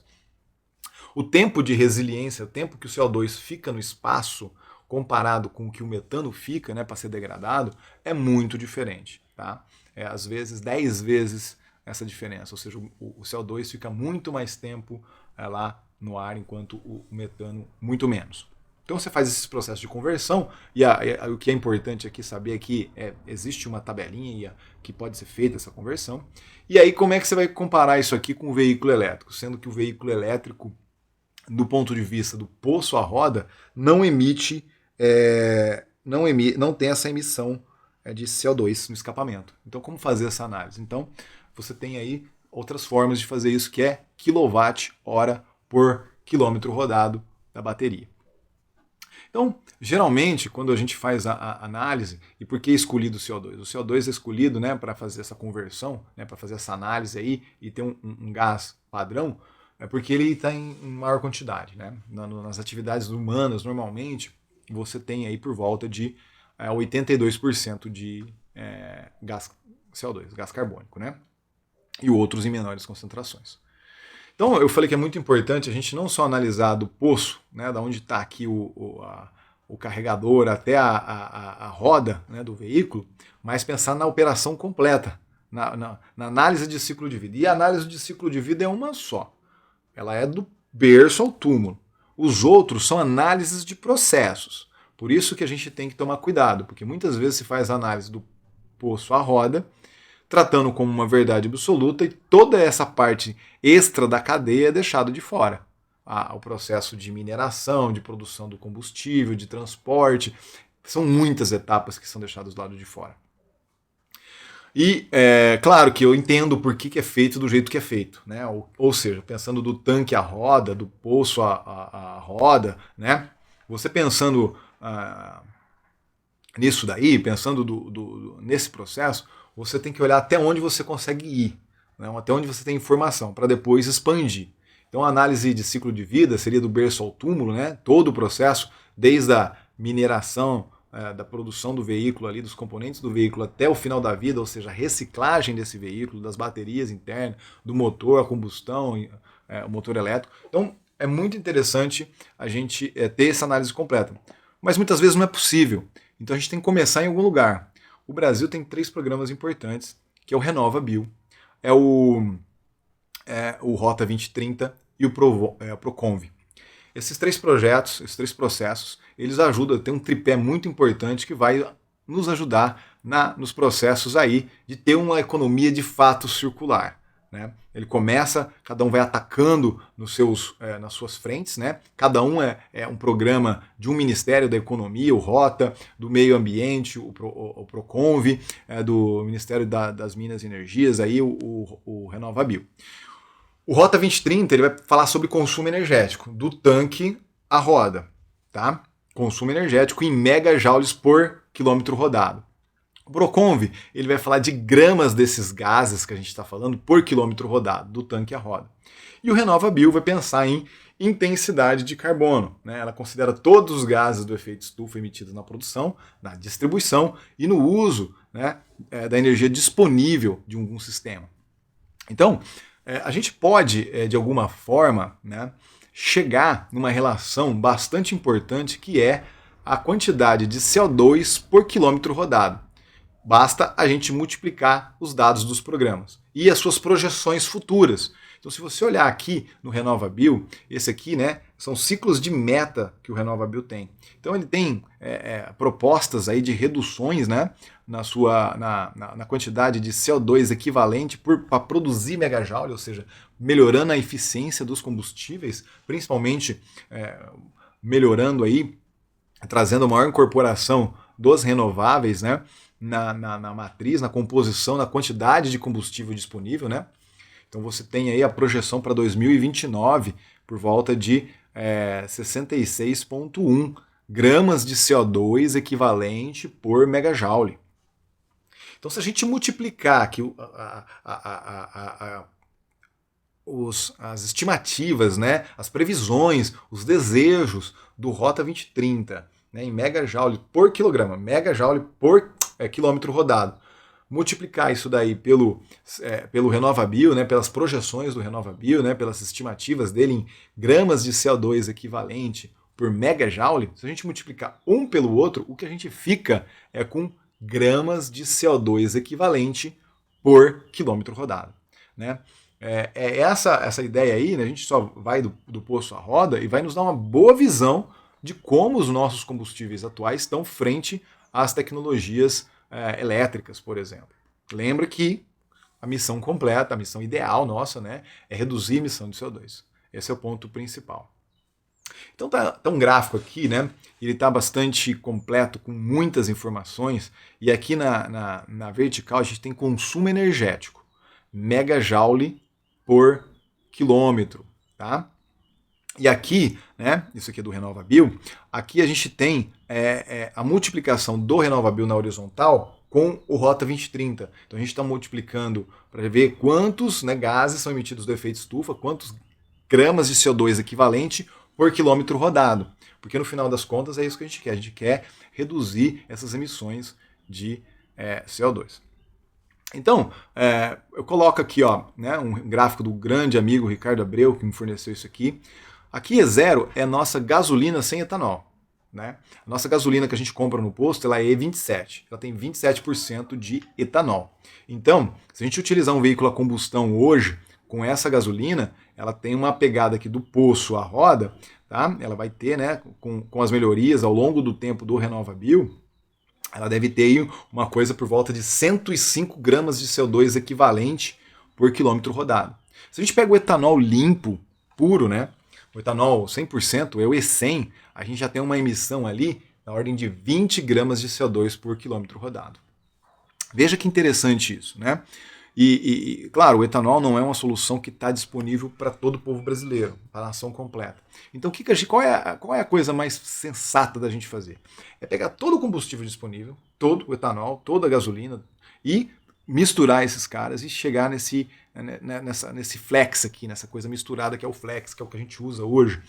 O tempo de resiliência, o tempo que o CO2 fica no espaço, comparado com o que o metano fica, né, para ser degradado, é muito diferente. Tá? Às vezes 10 vezes essa diferença, ou seja, o CO2 fica muito mais tempo lá no ar, enquanto o metano muito menos. Então você faz esses processos de conversão, o que é importante aqui saber é que existe uma tabelinha que pode ser feita essa conversão. E aí como é que você vai comparar isso aqui com o veículo elétrico? Sendo que o veículo elétrico, do ponto de vista do poço à roda, não tem essa emissão de CO2 no escapamento. Então como fazer essa análise? Então você tem aí outras formas de fazer isso, que é quilowatt-hora por quilômetro rodado da bateria. Então, geralmente, quando a gente faz a análise, e por que escolhido o CO2? O CO2 é escolhido, né, para fazer essa conversão, né, para fazer essa análise aí e ter um gás padrão, porque ele está em maior quantidade. Né? Nas atividades humanas, normalmente, você tem aí por volta de 82% de gás CO2, gás carbônico, né? E outros em menores concentrações. Então eu falei que é muito importante a gente não só analisar do poço, né, da onde está aqui o carregador até a roda, né, do veículo, mas pensar na operação completa, na análise de ciclo de vida. E a análise de ciclo de vida é uma só. Ela é do berço ao túmulo. Os outros são análises de processos. Por isso que a gente tem que tomar cuidado, porque muitas vezes se faz a análise do poço à roda, tratando como uma verdade absoluta, e toda essa parte extra da cadeia é deixada de fora. O processo de mineração, de produção do combustível, de transporte, são muitas etapas que são deixadas do lado de fora. E claro que eu entendo por que é feito do jeito que é feito, né? Ou seja, pensando do tanque à roda, do poço à roda, né? Você pensando nisso daí, pensando nesse processo, você tem que olhar até onde você consegue ir, né? Até onde você tem informação, para depois expandir. Então a análise de ciclo de vida seria do berço ao túmulo, né? Todo o processo, desde a mineração, da produção do veículo ali, dos componentes do veículo até o final da vida, ou seja, a reciclagem desse veículo, das baterias internas, do motor, a combustão, o motor elétrico. Então é muito interessante a gente ter essa análise completa. Mas muitas vezes não é possível. Então a gente tem que começar em algum lugar. O Brasil tem 3 programas importantes, que é o RenovaBio, o Rota 2030 e o Proconv. Esses 3 projetos, esses 3 processos, eles ajudam a ter um tripé muito importante que vai nos ajudar nos processos aí de ter uma economia de fato circular. Né? Ele começa, cada um vai atacando nas suas frentes, né? Cada um é um programa de um Ministério da Economia, o Rota, do Meio Ambiente, o Proconv, do Ministério das Minas e Energias, aí o RenovaBio. O Rota 2030 ele vai falar sobre consumo energético, do tanque à roda, tá? Consumo energético em megajoules por quilômetro rodado. O Proconv ele vai falar de gramas desses gases que a gente está falando por quilômetro rodado, do tanque à roda. E o RenovaBio vai pensar em intensidade de carbono. Né? Ela considera todos os gases do efeito estufa emitidos na produção, na distribuição e no uso, né, da energia disponível de um sistema. Então, a gente pode, de alguma forma, né, chegar numa relação bastante importante que é a quantidade de CO2 por quilômetro rodado. Basta a gente multiplicar os dados dos programas e as suas projeções futuras. Então, se você olhar aqui no RenovaBio, esse aqui, né, são ciclos de meta que o RenovaBio tem. Então, ele tem propostas aí de reduções, né, na quantidade de CO2 equivalente para produzir megajoule, ou seja, melhorando a eficiência dos combustíveis, principalmente melhorando aí, trazendo maior incorporação dos renováveis, né, na matriz, na composição, na quantidade de combustível disponível, né? Então você tem aí a projeção para 2029 por volta de 66,1 gramas de CO2 equivalente por megajoule. Então se a gente multiplicar aqui as estimativas, né, as previsões, os desejos do Rota 2030, né, em megajoule por quilograma, megajoule por quilômetro rodado, multiplicar isso daí pelo RenovaBio, né, pelas projeções do RenovaBio, né, pelas estimativas dele em gramas de CO2 equivalente por megajoule, se a gente multiplicar um pelo outro, o que a gente fica é com gramas de CO2 equivalente por quilômetro rodado. Né? Essa ideia aí, né? A gente só vai do poço à roda e vai nos dar uma boa visão de como os nossos combustíveis atuais estão frente às tecnologias elétricas, por exemplo. Lembra que a missão completa, a missão ideal nossa, né, é reduzir a emissão de CO2. Esse é o ponto principal. Então tá um gráfico aqui, né? Ele está bastante completo, com muitas informações. E aqui na vertical a gente tem consumo energético, megajoule por quilômetro, tá? E aqui, né? Isso aqui é do RenovaBio. Aqui a gente tem a multiplicação do RenovaBio na horizontal com o Rota 2030. Então a gente está multiplicando para ver quantos, né, gases são emitidos do efeito estufa, quantos gramas de CO2 equivalente por quilômetro rodado. Porque no final das contas é isso que a gente quer. A gente quer reduzir essas emissões de CO2. Então, eu coloco aqui, ó, né, um gráfico do grande amigo Ricardo Abreu, que me forneceu isso aqui. Aqui E0 é a nossa gasolina sem etanol. Né? A nossa gasolina que a gente compra no posto ela é E27, ela tem 27% de etanol. Então, se a gente utilizar um veículo a combustão hoje, com essa gasolina, ela tem uma pegada aqui do poço à roda, tá? Ela vai ter, né, com as melhorias ao longo do tempo do RenovaBio, ela deve ter uma coisa por volta de 105 gramas de CO2 equivalente por quilômetro rodado. Se a gente pega o etanol limpo, puro, né, o etanol 100%, é o E100, a gente já tem uma emissão ali na ordem de 20 gramas de CO2 por quilômetro rodado. Veja que interessante isso, né? Claro, o etanol não é uma solução que está disponível para todo o povo brasileiro, para a nação completa. Então, qual é a coisa mais sensata da gente fazer? É pegar todo o combustível disponível, todo o etanol, toda a gasolina, e misturar esses caras e chegar nesse flex aqui, nessa coisa misturada que é o flex, que é o que a gente usa hoje.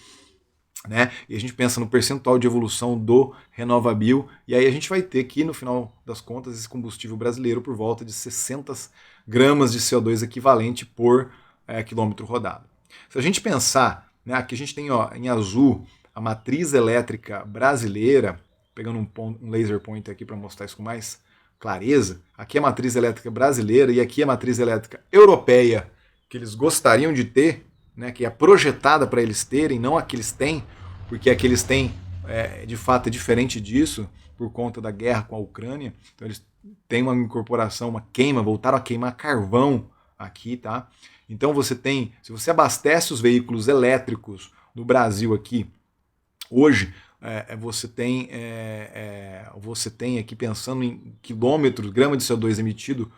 Né? E a gente pensa no percentual de evolução do RenovaBio, e aí a gente vai ter aqui, no final das contas, esse combustível brasileiro por volta de 60 gramas de CO2 equivalente por quilômetro rodado. Se a gente pensar, né, aqui a gente tem, ó, em azul a matriz elétrica brasileira, pegando um laser pointer aqui para mostrar isso com mais clareza, aqui é a matriz elétrica brasileira e aqui é a matriz elétrica europeia que eles gostariam de ter, né, que é projetada para eles terem, não a que eles têm, porque a que eles têm de fato é diferente disso por conta da guerra com a Ucrânia. Então eles têm uma incorporação, uma queima, voltaram a queimar carvão aqui, tá? Então você tem, se você abastece os veículos elétricos no Brasil aqui, hoje você tem aqui, pensando em quilômetros, grama de CO2 emitido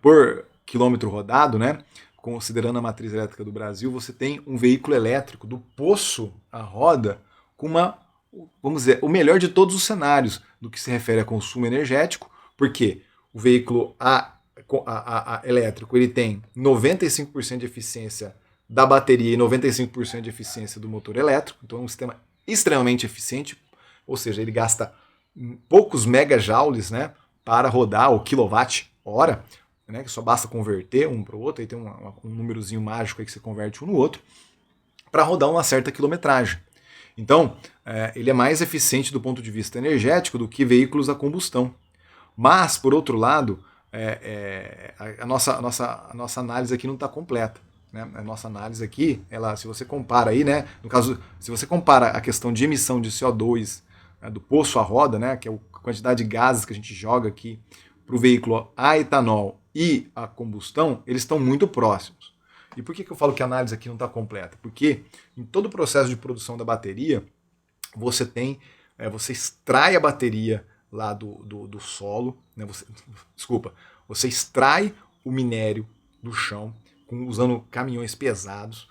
por quilômetro rodado, né? Considerando a matriz elétrica do Brasil, você tem um veículo elétrico do poço à roda com vamos dizer, o melhor de todos os cenários do que se refere a consumo energético, porque o veículo elétrico ele tem 95% de eficiência da bateria e 95% de eficiência do motor elétrico, então é um sistema extremamente eficiente, ou seja, ele gasta poucos megajoules, né, para rodar, ou quilowatt-hora, né, que só basta converter um para o outro, aí tem um númerozinho mágico aí que você converte um no outro, para rodar uma certa quilometragem. Então, ele é mais eficiente do ponto de vista energético do que veículos a combustão. Mas, por outro lado, a nossa análise aqui não está completa. Né? A nossa análise aqui, se você compara aí, né, no caso, se você compara a questão de emissão de CO2 do poço à roda, né, que é a quantidade de gases que a gente joga aqui para o veículo a etanol e a combustão, eles estão muito próximos. E por que eu falo que a análise aqui não está completa? Porque em todo o processo de produção da bateria, você extrai a bateria lá do solo, né? Você extrai o minério do chão, usando caminhões pesados,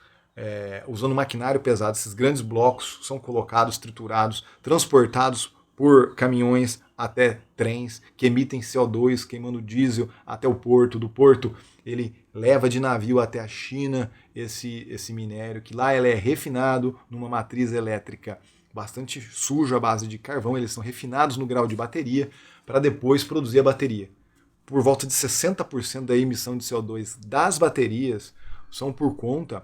usando maquinário pesado. Esses grandes blocos são colocados, triturados, transportados por caminhões até trens que emitem CO2, queimando diesel até o porto. Do porto ele leva de navio até a China esse minério, que lá ele é refinado numa matriz elétrica bastante suja à base de carvão. Eles são refinados no grau de bateria para depois produzir a bateria. Por volta de 60% da emissão de CO2 das baterias são por conta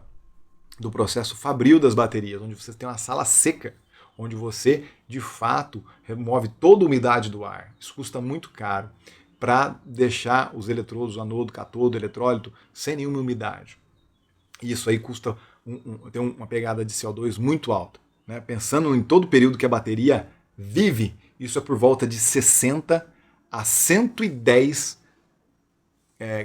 do processo fabril das baterias, onde você tem uma sala seca, onde você, de fato, remove toda a umidade do ar. Isso custa muito caro para deixar os eletrodos, o anodo, catodo, eletrólito, sem nenhuma umidade. e isso aí custa tem uma pegada de CO2 muito alta. Né? Pensando em todo o período que a bateria vive, isso é por volta de 60 a 110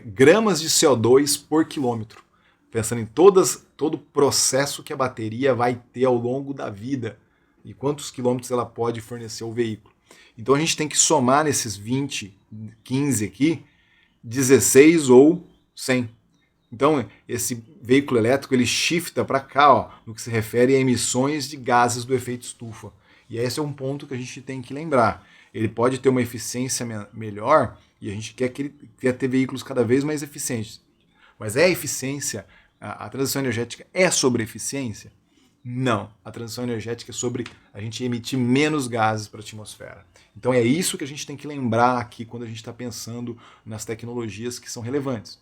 gramas de CO2 por quilômetro. Pensando em todo o processo que a bateria vai ter ao longo da vida e quantos quilômetros ela pode fornecer ao veículo. Então a gente tem que somar nesses 20, 15 aqui, 16 ou 100. Então, esse veículo elétrico ele shifta para cá, ó, no que se refere a emissões de gases do efeito estufa. E esse é um ponto que a gente tem que lembrar. Ele pode ter uma eficiência melhor e a gente quer ter veículos cada vez mais eficientes. Mas é eficiência? A transição energética é sobre eficiência? Não. A transição energética é sobre a gente emitir menos gases para a atmosfera. Então é isso que a gente tem que lembrar aqui quando a gente está pensando nas tecnologias que são relevantes.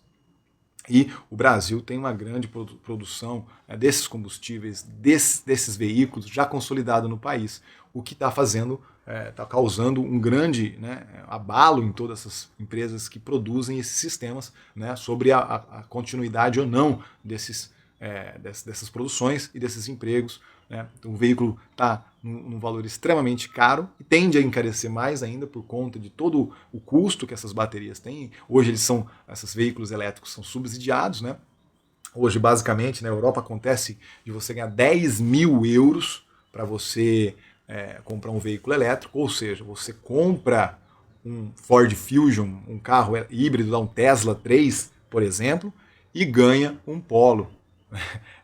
E o Brasil tem uma grande produção desses combustíveis, desses veículos já consolidada no país, o que está está causando um grande abalo em todas essas empresas que produzem esses sistemas, né, sobre a continuidade ou não dessas produções e desses empregos. Né? Então, o veículo está num valor extremamente caro e tende a encarecer mais ainda por conta de todo o custo que essas baterias têm. Hoje esses veículos elétricos são subsidiados. Né? Hoje, basicamente, na Europa acontece de você ganhar 10 mil euros para você comprar um veículo elétrico, ou seja, você compra um Ford Fusion, um carro híbrido, um Tesla 3, por exemplo, e ganha um Polo.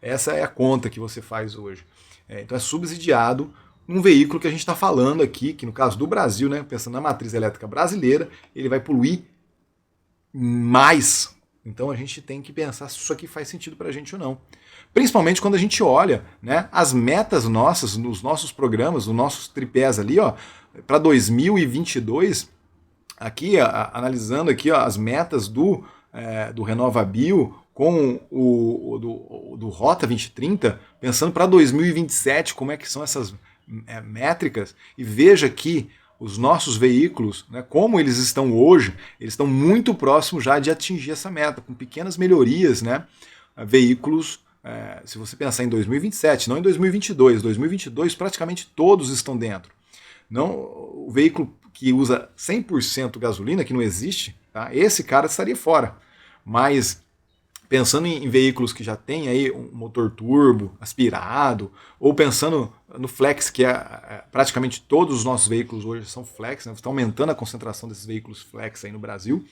Essa é a conta que você faz hoje. Então é subsidiado um veículo que a gente está falando aqui, que no caso do Brasil, né, pensando na matriz elétrica brasileira, ele vai poluir mais. Então a gente tem que pensar se isso aqui faz sentido para a gente ou não. Principalmente quando a gente olha, né, as metas nossas, nos nossos programas, nos nossos tripés ali, para 2022, aqui, analisando aqui, as metas do RenovaBio com do Rota 2030, pensando para 2027 como é que são essas métricas, e veja que os nossos veículos, né, como eles estão hoje, eles estão muito próximos já de atingir essa meta, com pequenas melhorias, né, veículos, se você pensar em 2027, não em 2022, 2022 praticamente todos estão dentro. Não, o veículo que usa 100% gasolina, que não existe, tá, esse cara estaria fora. Mas pensando em veículos que já tem aí um motor turbo, aspirado, ou pensando no flex, que praticamente todos os nossos veículos hoje são flex, né? Está aumentando a concentração desses veículos flex aí no Brasil.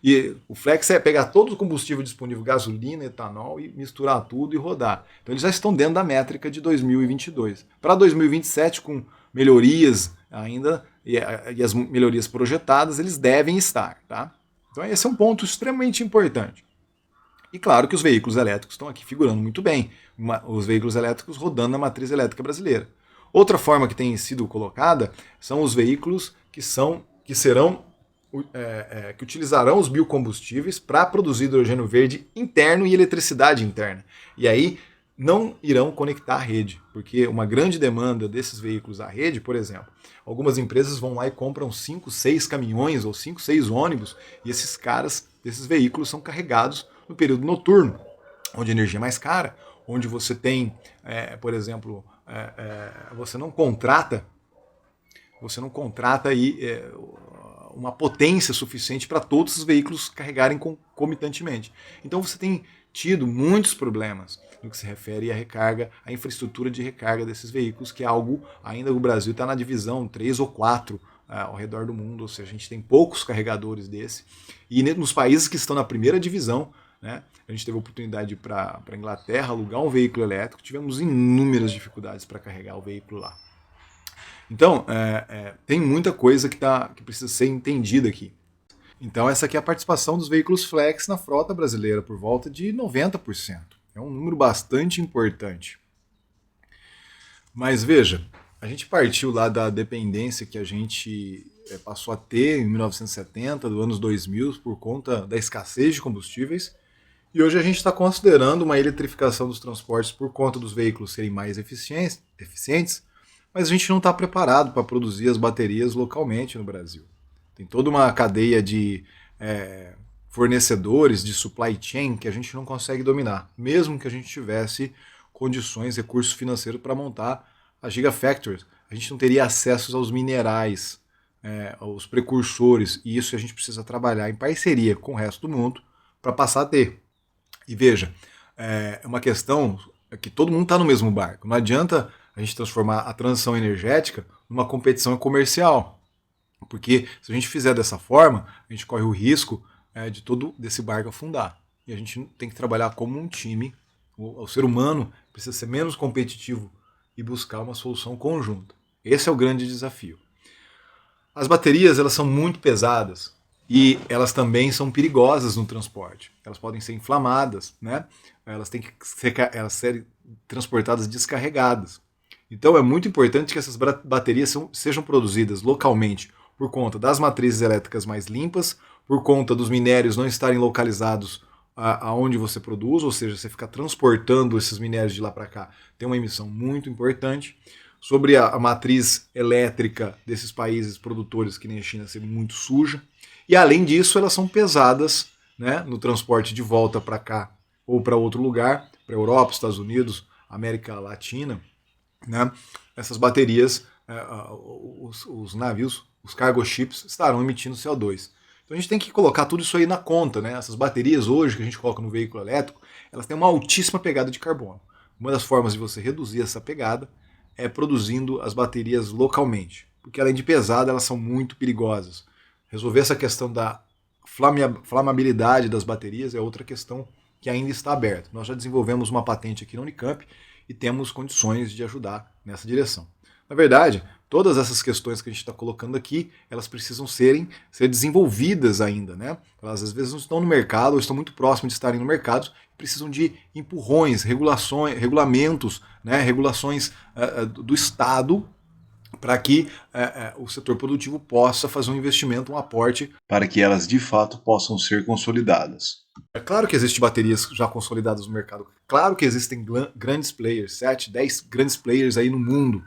E o flex é pegar todo o combustível disponível, gasolina, etanol, e misturar tudo e rodar. Então eles já estão dentro da métrica de 2022. Para 2027, com melhorias ainda, e as melhorias projetadas, eles devem estar. Tá? Então esse é um ponto extremamente importante. E claro que os veículos elétricos estão aqui figurando muito bem, os veículos elétricos rodando na matriz elétrica brasileira. Outra forma que tem sido colocada são os veículos que utilizarão os biocombustíveis para produzir hidrogênio verde interno e eletricidade interna. E aí não irão conectar à rede, porque uma grande demanda desses veículos à rede, por exemplo, algumas empresas vão lá e compram 5, 6 caminhões ou 5, 6 ônibus, e esses veículos são carregados no período noturno, onde a energia é mais cara, onde você tem, por exemplo, você não contrata aí uma potência suficiente para todos os veículos carregarem concomitantemente. Então você tem tido muitos problemas no que se refere à recarga, à infraestrutura de recarga desses veículos, que é algo, ainda o Brasil está na divisão 3 ou 4 ao redor do mundo, ou seja, a gente tem poucos carregadores desse. E nos países que estão na primeira divisão, né, a gente teve a oportunidade de ir para a Inglaterra, alugar um veículo elétrico, tivemos inúmeras dificuldades para carregar o veículo lá. Então, tem muita coisa que precisa ser entendida aqui. Então, essa aqui é a participação dos veículos flex na frota brasileira, por volta de 90%. É um número bastante importante. Mas veja, a gente partiu lá da dependência que a gente passou a ter em 1970, dos anos 2000, por conta da escassez de combustíveis, e hoje a gente está considerando uma eletrificação dos transportes por conta dos veículos serem mais eficientes, mas a gente não está preparado para produzir as baterias localmente no Brasil. Tem toda uma cadeia de fornecedores de supply chain que a gente não consegue dominar, mesmo que a gente tivesse condições, recursos financeiros para montar as Gigafactories. A gente não teria acesso aos minerais, aos precursores, e isso a gente precisa trabalhar em parceria com o resto do mundo para passar a ter. E veja, é uma questão que todo mundo está no mesmo barco. Não adianta a gente transformar a transição energética numa competição comercial, porque se a gente fizer dessa forma, a gente corre o risco de todo desse barco afundar. E a gente tem que trabalhar como um time. O ser humano precisa ser menos competitivo e buscar uma solução conjunta. Esse é o grande desafio. As baterias, elas são muito pesadas e elas também são perigosas no transporte. Elas podem ser inflamadas, né? Elas têm que serem transportadas descarregadas. Então é muito importante que essas baterias sejam produzidas localmente por conta das matrizes elétricas mais limpas, por conta dos minérios não estarem localizados aonde você produz, ou seja, você ficar transportando esses minérios de lá para cá, tem uma emissão muito importante. Sobre a matriz elétrica desses países produtores, que nem a China, ser muito suja. E além disso, elas são pesadas, né, no transporte de volta para cá ou para outro lugar, para a Europa, Estados Unidos, América Latina. Né? Essas baterias, os navios, os cargo ships, estarão emitindo CO2. Então a gente tem que colocar tudo isso aí na conta. Né? Essas baterias hoje que a gente coloca no veículo elétrico, elas têm uma altíssima pegada de carbono. Uma das formas de você reduzir essa pegada é produzindo as baterias localmente, porque além de pesada, elas são muito perigosas. Resolver essa questão da flamabilidade das baterias é outra questão que ainda está aberta. Nós já desenvolvemos uma patente aqui na Unicamp e temos condições de ajudar nessa direção. Na verdade, todas essas questões que a gente está colocando aqui, elas precisam ser desenvolvidas ainda, né? Elas às vezes não estão no mercado, ou estão muito próximas de estarem no mercado, precisam de empurrões, regulamentos, né? Regulações do Estado, para que o setor produtivo possa fazer um investimento, um aporte, para que elas de fato possam ser consolidadas. É claro que existem baterias já consolidadas no mercado, claro que existem grandes players, 7, 10 grandes players aí no mundo.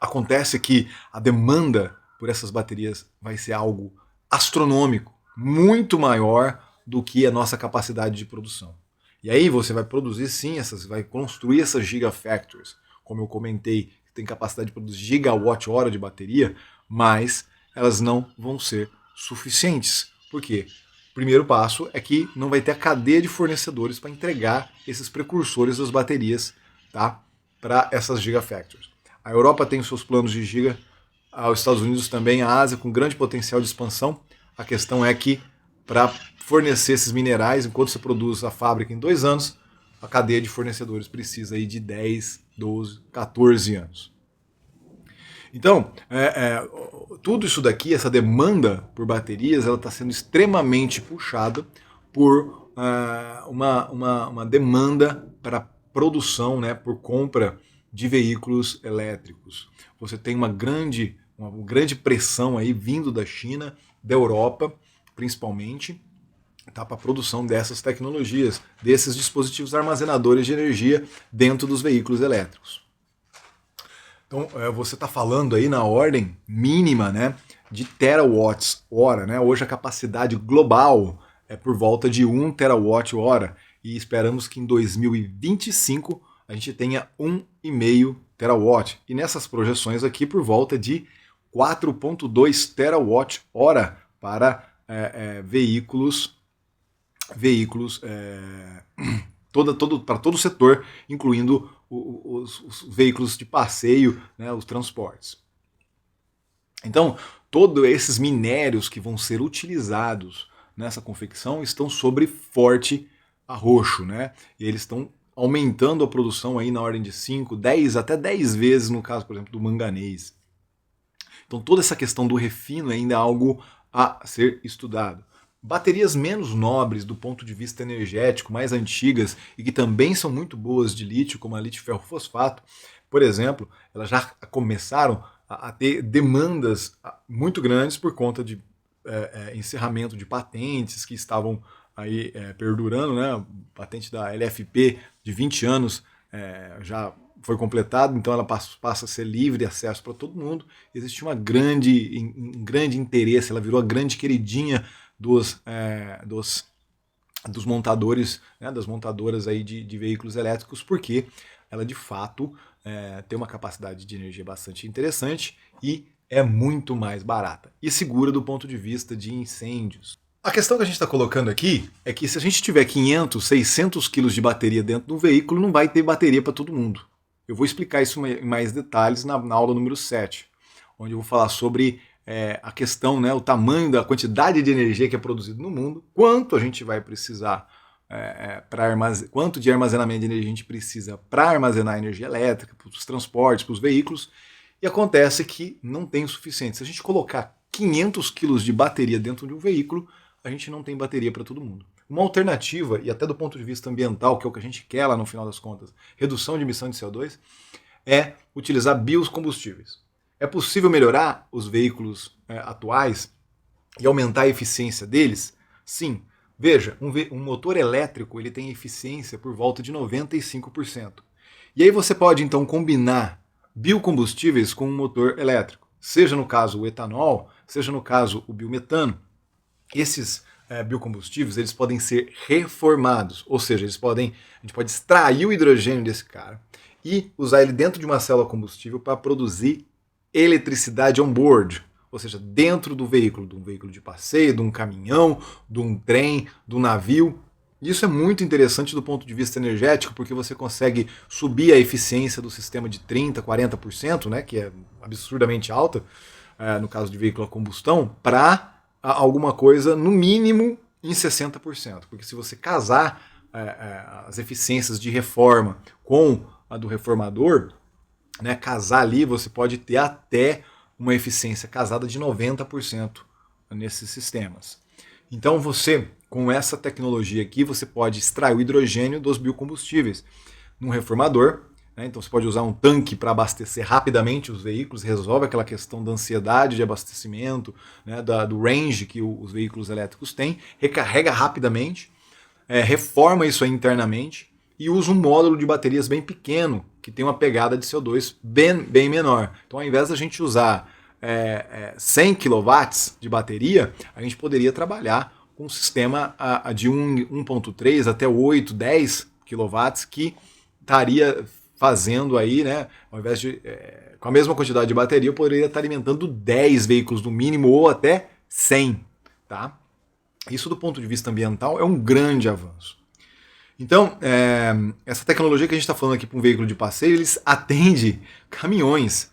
Acontece que a demanda por essas baterias vai ser algo astronômico, muito maior do que a nossa capacidade de produção. E aí você vai produzir sim, vai construir essas gigafactories, como eu comentei, tem capacidade de produzir gigawatt-hora de bateria, mas elas não vão ser suficientes. Por quê? O primeiro passo é que não vai ter a cadeia de fornecedores para entregar esses precursores das baterias, tá, para essas gigafactories. A Europa tem os seus planos de giga, os Estados Unidos também, a Ásia com grande potencial de expansão. A questão é que para fornecer esses minerais, enquanto você produz a fábrica em 2 anos, a cadeia de fornecedores precisa aí de 10, 12, 14 anos. Então, tudo isso daqui, essa demanda por baterias, ela está sendo extremamente puxada por uma demanda para produção, né, por compra de veículos elétricos. Você tem uma grande pressão aí vindo da China, da Europa, principalmente, tá, para a produção dessas tecnologias, desses dispositivos armazenadores de energia dentro dos veículos elétricos. Então, você está falando aí na ordem mínima, né, de terawatts-hora. Né? Hoje a capacidade global é por volta de 1 terawatt-hora e esperamos que em 2025 a gente tenha 1,5 terawatt. E nessas projeções aqui por volta de 4,2 terawatt-hora para veículos para todo o setor, incluindo os veículos de passeio, né, os transportes. Então, todos esses minérios que vão ser utilizados nessa confecção estão sobre forte arroxo, né? E eles estão aumentando a produção aí na ordem de 5, 10, até 10 vezes no caso, por exemplo, do manganês. Então toda essa questão do refino ainda é algo a ser estudado. Baterias menos nobres do ponto de vista energético, mais antigas e que também são muito boas de lítio, como a lítio-ferro-fosfato, por exemplo, elas já começaram a ter demandas muito grandes por conta de encerramento de patentes que estavam aí perdurando, né? A patente da LFP de 20 anos já foi completada, então ela passa a ser livre de acesso para todo mundo. Existe um grande interesse, ela virou a grande queridinha dos montadores, né, das montadoras aí de veículos elétricos, porque ela de fato tem uma capacidade de energia bastante interessante e é muito mais barata e segura do ponto de vista de incêndios. A questão que a gente está colocando aqui é que se a gente tiver 500, 600 quilos de bateria dentro do veículo, não vai ter bateria para todo mundo. Eu vou explicar isso em mais detalhes na aula número 7, onde eu vou falar sobre a questão, né, o tamanho da quantidade de energia que é produzida no mundo, quanto a gente vai precisar, quanto de armazenamento de energia a gente precisa para armazenar energia elétrica, para os transportes, para os veículos, e acontece que não tem o suficiente. Se a gente colocar 500 quilos de bateria dentro de um veículo, a gente não tem bateria para todo mundo. Uma alternativa, e até do ponto de vista ambiental, que é o que a gente quer lá no final das contas, redução de emissão de CO2, é utilizar biocombustíveis. É possível melhorar os veículos atuais e aumentar a eficiência deles? Sim. Veja, um motor elétrico ele tem eficiência por volta de 95%. E aí você pode então combinar biocombustíveis com um motor elétrico, seja no caso o etanol, seja no caso o biometano. Esses biocombustíveis eles podem ser reformados, ou seja, a gente pode extrair o hidrogênio desse cara e usar ele dentro de uma célula combustível para produzir eletricidade on-board, ou seja, dentro do veículo, de um veículo de passeio, de um caminhão, de um trem, de um navio. Isso é muito interessante do ponto de vista energético, porque você consegue subir a eficiência do sistema de 30%, 40%, né, que é absurdamente alta, no caso de veículo a combustão, para alguma coisa, no mínimo, em 60%. Porque se você casar as eficiências de reforma com a do reformador, né, casar ali, você pode ter até uma eficiência casada de 90% nesses sistemas. Então você, com essa tecnologia aqui, você pode extrair o hidrogênio dos biocombustíveis num reformador, né? Então você pode usar um tanque para abastecer rapidamente os veículos, resolve aquela questão da ansiedade de abastecimento, né, do range que os veículos elétricos têm, recarrega rapidamente, reforma isso aí internamente e usa um módulo de baterias bem pequeno, que tem uma pegada de CO2 bem menor. Então ao invés da gente usar 100 kW de bateria, a gente poderia trabalhar com um sistema de 1.3 até 8, 10 kW que estaria fazendo aí, né, ao invés de com a mesma quantidade de bateria, eu poderia estar alimentando 10 veículos no mínimo ou até 100, tá? Isso do ponto de vista ambiental é um grande avanço. Então, essa tecnologia que a gente está falando aqui para um veículo de passeio, eles atende caminhões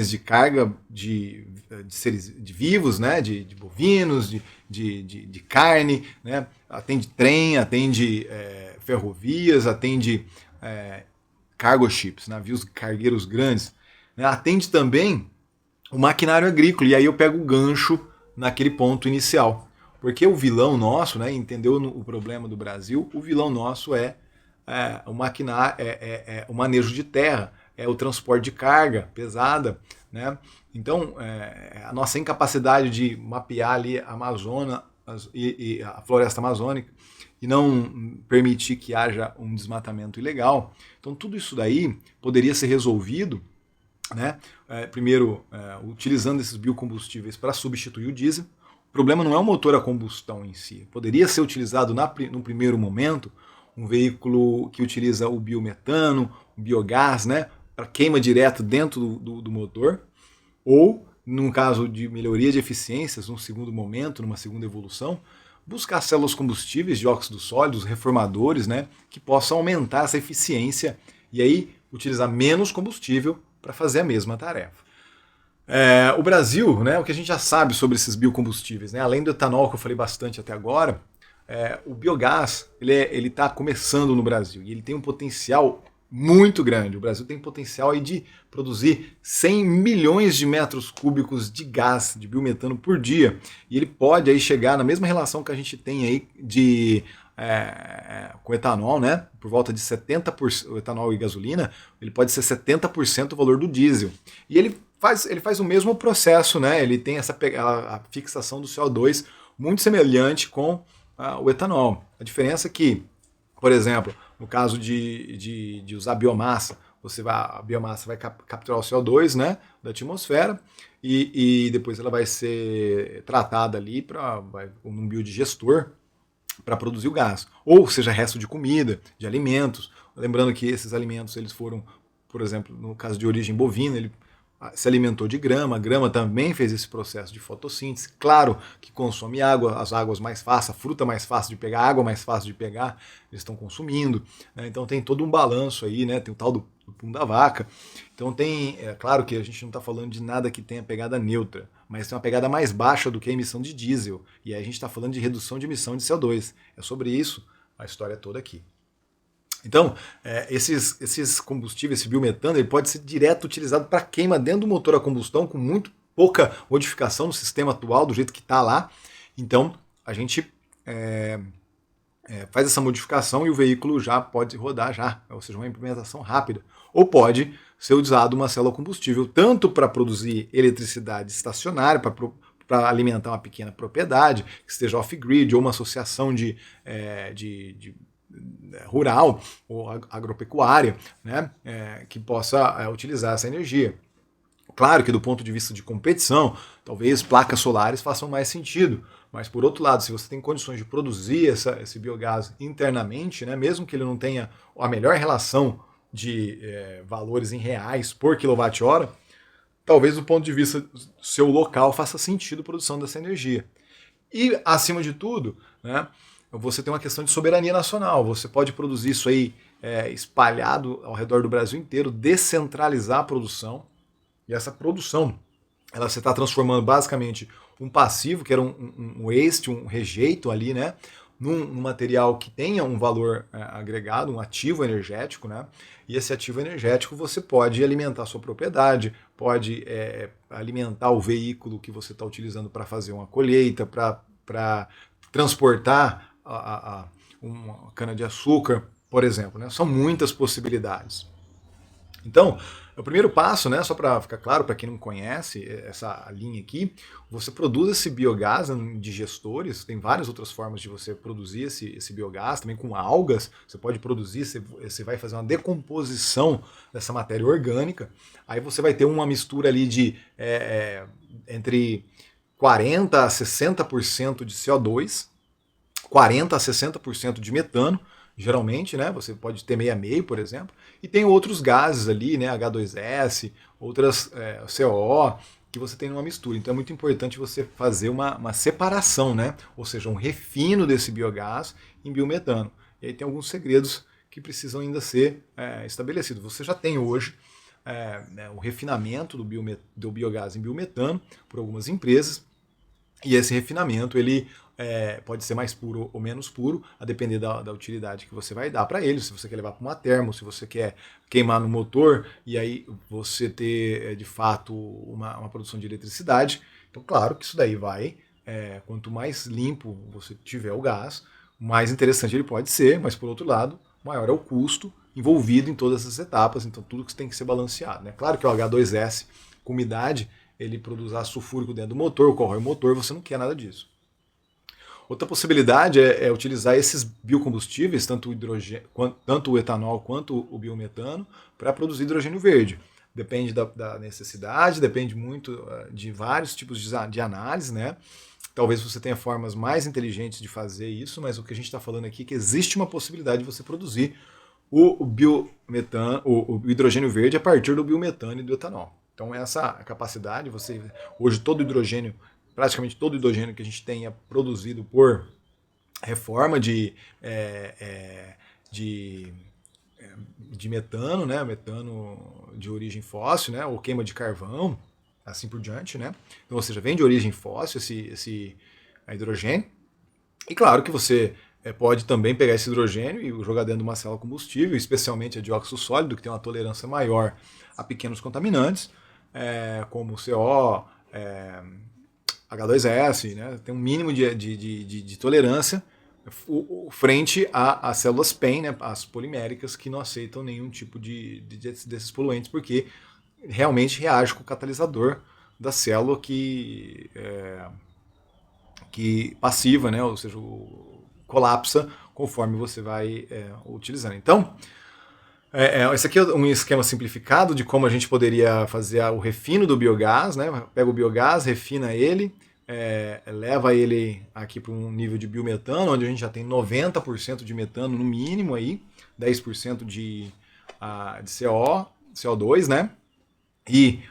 de carga de seres vivos, né, de bovinos, de carne, né, atende trem, atende ferrovias, atende cargo ships, navios cargueiros grandes, né, atende também o maquinário agrícola, e aí eu pego o gancho naquele ponto inicial. Porque o vilão nosso, né, entendeu o problema do Brasil, o vilão nosso é o maquinário, o manejo de terra, é o transporte de carga pesada, né? Então, a nossa incapacidade de mapear ali a Amazônia e a floresta amazônica e não permitir que haja um desmatamento ilegal. Então, tudo isso daí poderia ser resolvido, né? Primeiro, utilizando esses biocombustíveis para substituir o diesel. O problema não é o motor a combustão em si. Poderia ser utilizado no primeiro momento um veículo que utiliza o biometano, o biogás, né, para queima direto dentro do motor, ou, num caso de melhoria de eficiências, num segundo momento, numa segunda evolução, buscar células combustíveis de óxido sólido, reformadores, né, que possam aumentar essa eficiência e aí utilizar menos combustível para fazer a mesma tarefa. O Brasil, né, o que a gente já sabe sobre esses biocombustíveis, né, além do etanol que eu falei bastante até agora, o biogás ele está começando no Brasil e ele tem um potencial muito grande. O Brasil tem potencial aí de produzir 100 milhões de metros cúbicos de gás, de biometano por dia, e ele pode aí chegar na mesma relação que a gente tem aí com etanol, né, por volta de 70%, o etanol e gasolina, ele pode ser 70% o valor do diesel. E ele faz o mesmo processo, né? Ele tem a fixação do CO2 muito semelhante com o etanol. A diferença é que, por exemplo, no caso de usar biomassa, a biomassa vai capturar o CO2, né, da atmosfera e depois ela vai ser tratada ali num biodigestor para produzir o gás, ou seja, resto de comida, de alimentos. Lembrando que esses alimentos eles foram, por exemplo, no caso de origem bovina, ele se alimentou de grama, a grama também fez esse processo de fotossíntese, claro que consome água, as águas mais fáceis, a fruta mais fácil de pegar, a água mais fácil de pegar, eles estão consumindo, né? Então tem todo um balanço aí, né? Tem o tal do pum da vaca, então é claro que a gente não está falando de nada que tenha pegada neutra, mas tem uma pegada mais baixa do que a emissão de diesel, e aí a gente está falando de redução de emissão de CO2, é sobre isso a história toda aqui. Então, esses combustíveis, esse biometano, ele pode ser direto utilizado para queima dentro do motor a combustão, com muito pouca modificação no sistema atual, do jeito que está lá. Então, a gente faz essa modificação e o veículo já pode rodar já, ou seja, uma implementação rápida. Ou pode ser usado uma célula combustível, tanto para produzir eletricidade estacionária, para alimentar uma pequena propriedade, que esteja off-grid, ou uma associação de rural ou agropecuária, né, que possa utilizar essa energia. Claro que do ponto de vista de competição, talvez placas solares façam mais sentido, mas por outro lado, se você tem condições de produzir esse biogás internamente, né, mesmo que ele não tenha a melhor relação de valores em reais por quilowatt-hora, talvez do ponto de vista do seu local faça sentido a produção dessa energia. E, acima de tudo, né, você tem uma questão de soberania nacional. Você pode produzir isso aí espalhado ao redor do Brasil inteiro, descentralizar a produção. E essa produção, ela você está transformando basicamente um passivo, que era um waste, um rejeito ali, né, num material que tenha um valor agregado, um ativo energético, né? E esse ativo energético você pode alimentar a sua propriedade, pode alimentar o veículo que você está utilizando para fazer uma colheita, para transportar uma cana-de-açúcar, por exemplo, né? São muitas possibilidades. Então, o primeiro passo, né, só para ficar claro, para quem não conhece essa linha aqui, você produz esse biogás em digestores, tem várias outras formas de você produzir esse biogás, também com algas, você pode produzir, você vai fazer uma decomposição dessa matéria orgânica, aí você vai ter uma mistura ali de entre 40% a 60% de CO2, 40% a 60% de metano, geralmente, né? Você pode ter meio a meio, por exemplo, e tem outros gases ali, né? H2S, outras CO, que você tem numa mistura. Então é muito importante você fazer uma separação, né? Ou seja, um refino desse biogás em biometano. E aí tem alguns segredos que precisam ainda ser estabelecidos. Você já tem hoje o refinamento do biogás em biometano por algumas empresas, e esse refinamento ele pode ser mais puro ou menos puro, a depender da utilidade que você vai dar para ele, se você quer levar para uma termo, se você quer queimar no motor e aí você ter de fato uma produção de eletricidade. Então, claro que isso daí vai, quanto mais limpo você tiver o gás, mais interessante ele pode ser, mas por outro lado, maior é o custo envolvido em todas essas etapas, então tudo que tem que ser balanceado, né? Claro que o H2S, com umidade, ele produz ácido sulfúrico dentro do motor, corrói o motor, você não quer nada disso. Outra possibilidade é utilizar esses biocombustíveis, tanto o etanol quanto o biometano, para produzir hidrogênio verde. Depende da necessidade, depende muito de vários tipos de análise, né? Talvez você tenha formas mais inteligentes de fazer isso, mas o que a gente está falando aqui é que existe uma possibilidade de você produzir o hidrogênio verde a partir do biometano e do etanol. Então essa capacidade, hoje praticamente todo o hidrogênio que a gente tem é produzido por reforma de metano, né? Metano de origem fóssil, né? Ou queima de carvão, assim por diante, né? Então, ou seja, vem de origem fóssil esse hidrogênio. E claro que você pode também pegar esse hidrogênio e jogar dentro de uma célula combustível, especialmente a dióxido sólido, que tem uma tolerância maior a pequenos contaminantes, como CO, H2S, né? Tem um mínimo de tolerância frente às células PEN, né? As poliméricas, que não aceitam nenhum tipo desses poluentes, porque realmente reage com o catalisador da célula que passiva, né? Ou seja, colapsa conforme você vai utilizando. Então, Esse aqui é um esquema simplificado de como a gente poderia fazer o refino do biogás, né? Pega o biogás, refina ele, leva ele aqui para um nível de biometano, onde a gente já tem 90% de metano no mínimo aí, 10% de CO2, né? E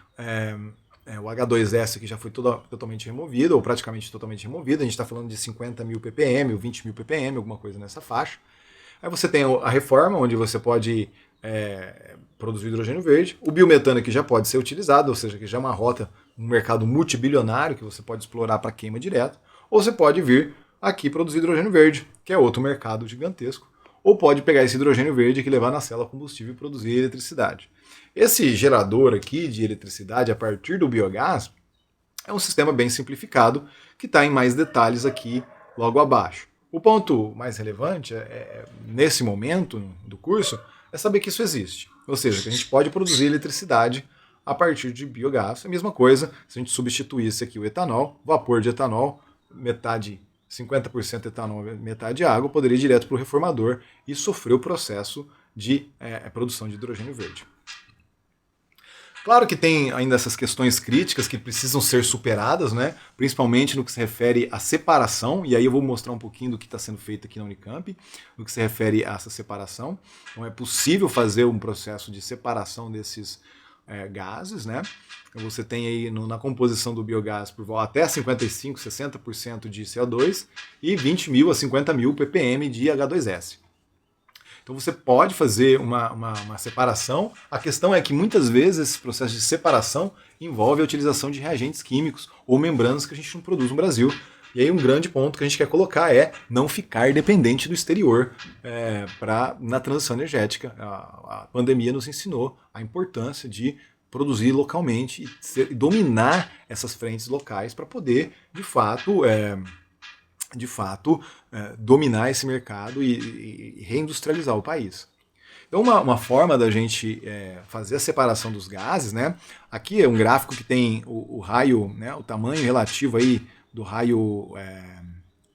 o H2S aqui já foi totalmente removido, ou praticamente totalmente removido. A gente está falando de 50 mil ppm, ou 20 mil ppm, alguma coisa nessa faixa. Aí você tem a reforma, onde você pode produzir hidrogênio verde. O biometano aqui já pode ser utilizado, ou seja, que já é uma rota, um mercado multibilionário que você pode explorar para queima direto. Ou você pode vir aqui produzir hidrogênio verde, que é outro mercado gigantesco. Ou pode pegar esse hidrogênio verde aqui, levar na célula combustível e produzir eletricidade. Esse gerador aqui de eletricidade a partir do biogás é um sistema bem simplificado que está em mais detalhes aqui logo abaixo. O ponto mais relevante nesse momento do curso é saber que isso existe. Ou seja, que a gente pode produzir eletricidade a partir de biogás. É a mesma coisa se a gente substituísse aqui o etanol, vapor de etanol, metade 50% etanol, metade água, poderia ir direto para o reformador e sofrer o processo de produção de hidrogênio verde. Claro que tem ainda essas questões críticas que precisam ser superadas, né? Principalmente no que se refere à separação, e aí eu vou mostrar um pouquinho do que está sendo feito aqui na Unicamp, no que se refere a essa separação. Então é possível fazer um processo de separação desses gases, né? Então você tem aí na composição do biogás até 55, 60% de CO2 e 20 mil a 50 mil ppm de H2S. Então você pode fazer uma separação. A questão é que muitas vezes esse processo de separação envolve a utilização de reagentes químicos ou membranas que a gente não produz no Brasil. E aí um grande ponto que a gente quer colocar é não ficar dependente do exterior na transição energética. A pandemia nos ensinou a importância de produzir localmente e dominar essas frentes locais para poder, de fato, dominar esse mercado e reindustrializar o país. Então, uma forma da gente fazer a separação dos gases, né? Aqui é um gráfico que tem o raio, né, o tamanho relativo aí do raio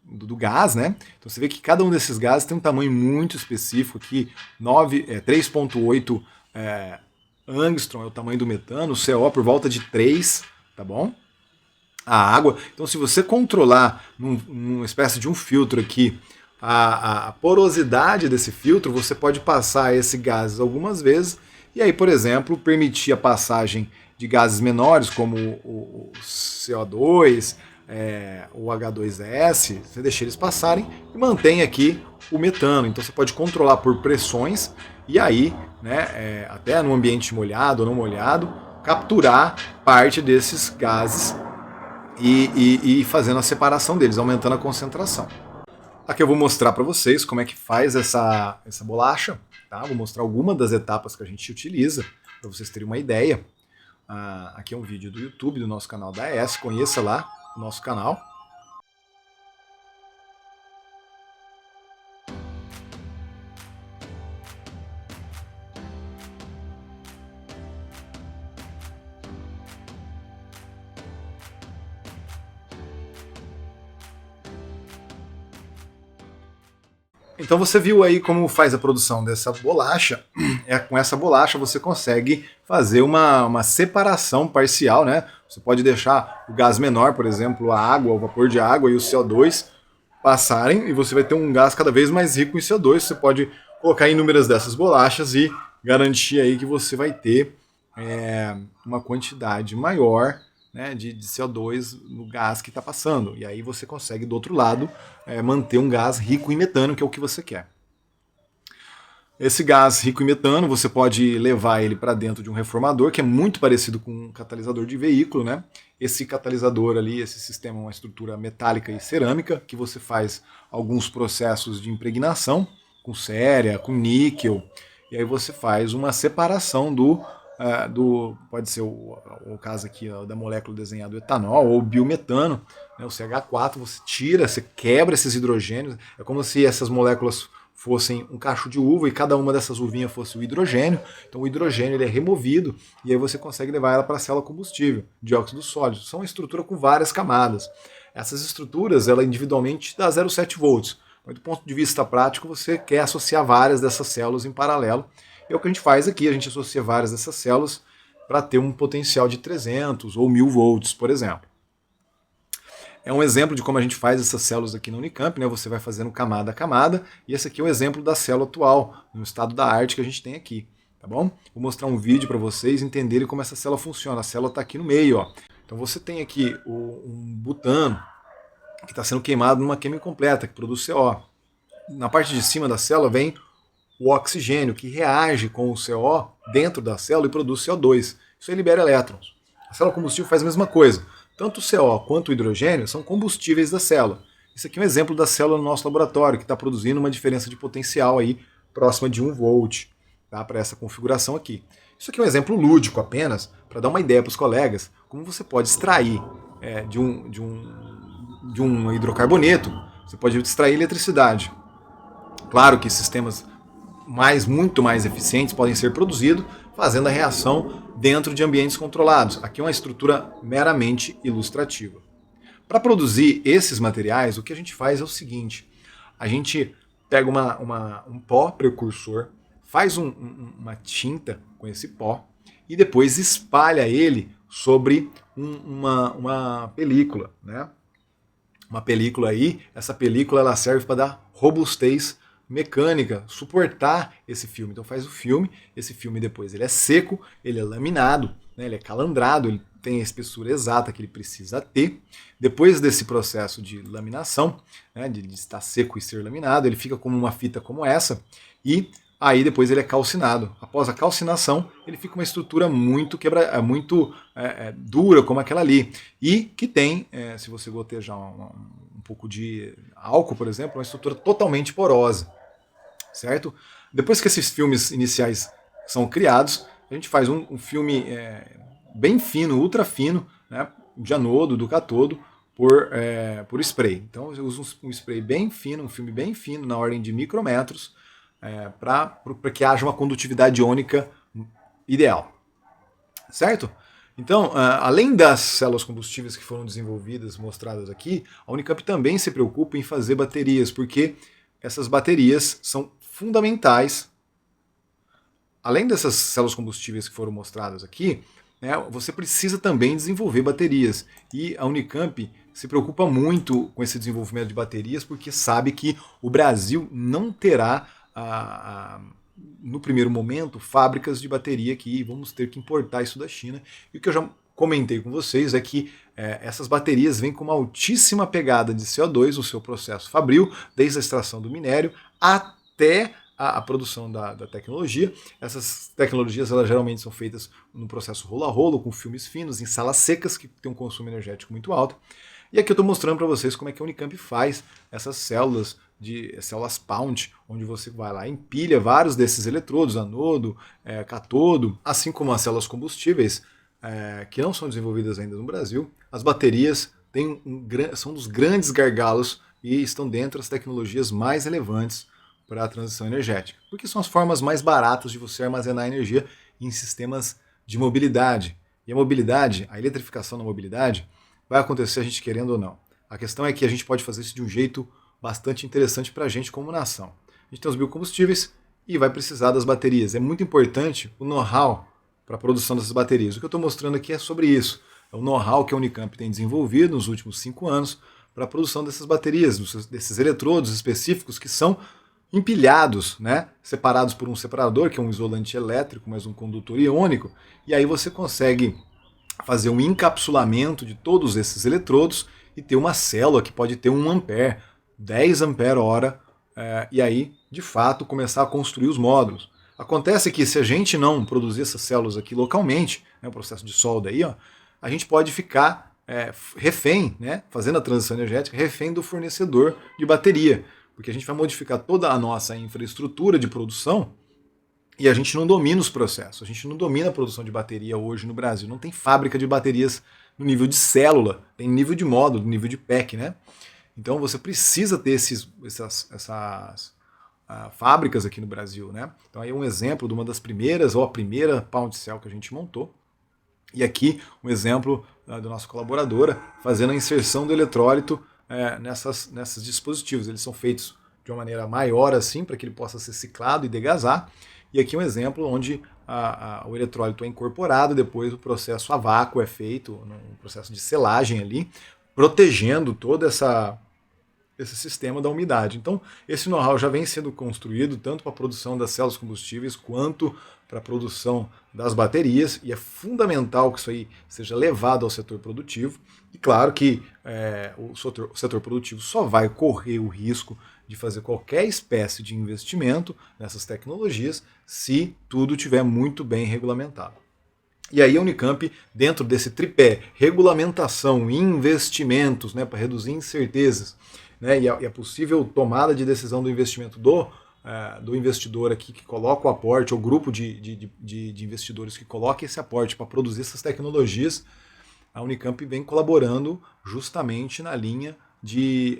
do gás, né? Então você vê que cada um desses gases tem um tamanho muito específico aqui, 3,8 angstrom é o tamanho do metano, o CO por volta de 3, tá bom? A água. Então, se você controlar numa espécie de um filtro aqui a porosidade desse filtro, você pode passar esse gás algumas vezes e aí, por exemplo, permitir a passagem de gases menores como o CO2, o H2S, você deixa eles passarem e mantém aqui o metano. Então você pode controlar por pressões e aí, né, até no ambiente molhado ou não molhado, capturar parte desses gases e fazendo a separação deles, aumentando a concentração. Aqui eu vou mostrar para vocês como é que faz essa bolacha, tá? Vou mostrar algumas das etapas que a gente utiliza, para vocês terem uma ideia. Aqui é um vídeo do YouTube, do nosso canal da AES, conheça lá o nosso canal. Então você viu aí como faz a produção dessa bolacha. Com essa bolacha você consegue fazer uma separação parcial, né? Você pode deixar o gás menor, por exemplo, a água, o vapor de água e o CO2 passarem e você vai ter um gás cada vez mais rico em CO2. Você pode colocar inúmeras dessas bolachas e garantir aí que você vai ter uma quantidade maior, né, de CO2 no gás que está passando. E aí você consegue, do outro lado, manter um gás rico em metano, que é o que você quer. Esse gás rico em metano, você pode levar ele para dentro de um reformador, que é muito parecido com um catalisador de veículo, né? Esse catalisador ali, esse sistema é uma estrutura metálica e cerâmica, que você faz alguns processos de impregnação, com céria, com níquel, e aí você faz uma separação pode ser o caso aqui da molécula desenhada do etanol ou biometano, né, o CH4, você tira, você quebra esses hidrogênios, é como se essas moléculas fossem um cacho de uva e cada uma dessas uvinhas fosse o hidrogênio. Então o hidrogênio ele é removido e aí você consegue levar ela para a célula combustível, dióxido sólido. São uma estrutura com várias camadas. Essas estruturas, ela individualmente dá 0,7 volts. Mas do ponto de vista prático, você quer associar várias dessas células em paralelo. E é o que a gente faz aqui, a gente associa várias dessas células para ter um potencial de 300 ou 1000 volts, por exemplo. É um exemplo de como a gente faz essas células aqui na Unicamp, né? Você vai fazendo camada a camada, e esse aqui é o exemplo da célula atual, no estado da arte que a gente tem aqui, tá bom? Vou mostrar um vídeo para vocês entenderem como essa célula funciona. A célula está aqui no meio, ó. Então você tem aqui um butano que está sendo queimado numa queima incompleta, que produz CO. Na parte de cima da célula vem o oxigênio, que reage com o CO dentro da célula e produz CO2. Isso aí libera elétrons. A célula combustível faz a mesma coisa. Tanto o CO quanto o hidrogênio são combustíveis da célula. Isso aqui é um exemplo da célula no nosso laboratório, que está produzindo uma diferença de potencial aí próxima de 1 volt, tá, para essa configuração aqui. Isso aqui é um exemplo lúdico apenas, para dar uma ideia para os colegas, como você pode extrair de um hidrocarboneto, você pode extrair eletricidade. Claro que sistemas muito mais eficientes podem ser produzidos fazendo a reação dentro de ambientes controlados. Aqui é uma estrutura meramente ilustrativa. Para produzir esses materiais, o que a gente faz é o seguinte: a gente pega um pó precursor, faz uma tinta com esse pó e depois espalha ele sobre uma película, né? Uma película aí, essa película ela serve para dar robustez mecânica, suportar esse filme. Então faz o filme, esse filme depois ele é seco, ele é laminado, né, ele é calandrado, ele tem a espessura exata que ele precisa ter. Depois desse processo de laminação, né, de estar seco e ser laminado, ele fica como uma fita como essa, e aí depois ele é calcinado. Após a calcinação, ele fica uma estrutura muito dura como aquela ali, e que tem, se você gotejar um pouco de álcool, por exemplo, uma estrutura totalmente porosa. Certo? Depois que esses filmes iniciais são criados, a gente faz um filme bem fino, ultra fino, né, de anodo, do cátodo, por spray. Então eu uso um spray bem fino, um filme bem fino, na ordem de micrometros, para que haja uma condutividade iônica ideal. Certo? Então, além das células combustíveis que foram desenvolvidas, mostradas aqui, a Unicamp também se preocupa em fazer baterias, porque essas baterias são fundamentais. Além dessas células combustíveis que foram mostradas aqui, né, você precisa também desenvolver baterias. E a Unicamp se preocupa muito com esse desenvolvimento de baterias, porque sabe que o Brasil não terá, no primeiro momento, fábricas de bateria aqui, vamos ter que importar isso da China. E o que eu já comentei com vocês é que essas baterias vêm com uma altíssima pegada de CO2 no seu processo fabril, desde a extração do minério até a produção da tecnologia. Essas tecnologias elas geralmente são feitas no processo rolo a rolo, com filmes finos, em salas secas, que tem um consumo energético muito alto. E aqui eu estou mostrando para vocês como é que a Unicamp faz essas células Pound, onde você vai lá e empilha vários desses eletrodos, anodo, catodo, assim como as células combustíveis, que não são desenvolvidas ainda no Brasil. As baterias são dos grandes gargalos e estão dentro das tecnologias mais relevantes para a transição energética, porque são as formas mais baratas de você armazenar energia em sistemas de mobilidade. E a mobilidade, a eletrificação da mobilidade, vai acontecer a gente querendo ou não. A questão é que a gente pode fazer isso de um jeito bastante interessante para a gente como nação. A gente tem os biocombustíveis e vai precisar das baterias. É muito importante o know-how para a produção dessas baterias. O que eu estou mostrando aqui é sobre isso. É o know-how que a Unicamp tem desenvolvido nos últimos 5 anos para a produção dessas baterias, desses eletrodos específicos que são empilhados, né, separados por um separador, que é um isolante elétrico, mais um condutor iônico, e aí você consegue fazer um encapsulamento de todos esses eletrodos e ter uma célula que pode ter 1 ampere, 10 ampere-hora, e aí, de fato, começar a construir os módulos. Acontece que se a gente não produzir essas células aqui localmente, né, o processo de solda aí, ó, a gente pode ficar refém, né, fazendo a transição energética, refém do fornecedor de bateria, porque a gente vai modificar toda a nossa infraestrutura de produção e a gente não domina os processos. A gente não domina a produção de bateria hoje no Brasil. Não tem fábrica de baterias no nível de célula, tem nível de módulo, nível de pack, né? Então você precisa ter essas fábricas aqui no Brasil, né? Então aí é um exemplo de uma das primeiras, ou a primeira Pound Cell que a gente montou. E aqui um exemplo da nossa colaboradora fazendo a inserção do eletrólito nesses dispositivos. Eles são feitos de uma maneira maior assim, para que ele possa ser ciclado e degasar. E aqui um exemplo onde o eletrólito é incorporado, depois o processo a vácuo é feito, um processo de selagem ali, protegendo todo esse sistema da umidade. Então, esse know-how já vem sendo construído tanto para a produção das células combustíveis quanto para a produção das baterias, e é fundamental que isso aí seja levado ao setor produtivo. E claro que o setor produtivo só vai correr o risco de fazer qualquer espécie de investimento nessas tecnologias se tudo estiver muito bem regulamentado. E aí a Unicamp, dentro desse tripé, regulamentação e investimentos, né, para reduzir incertezas, né, e a possível tomada de decisão do investimento do investidor aqui que coloca o aporte, ou grupo de investidores que coloca esse aporte para produzir essas tecnologias, a Unicamp vem colaborando justamente na linha de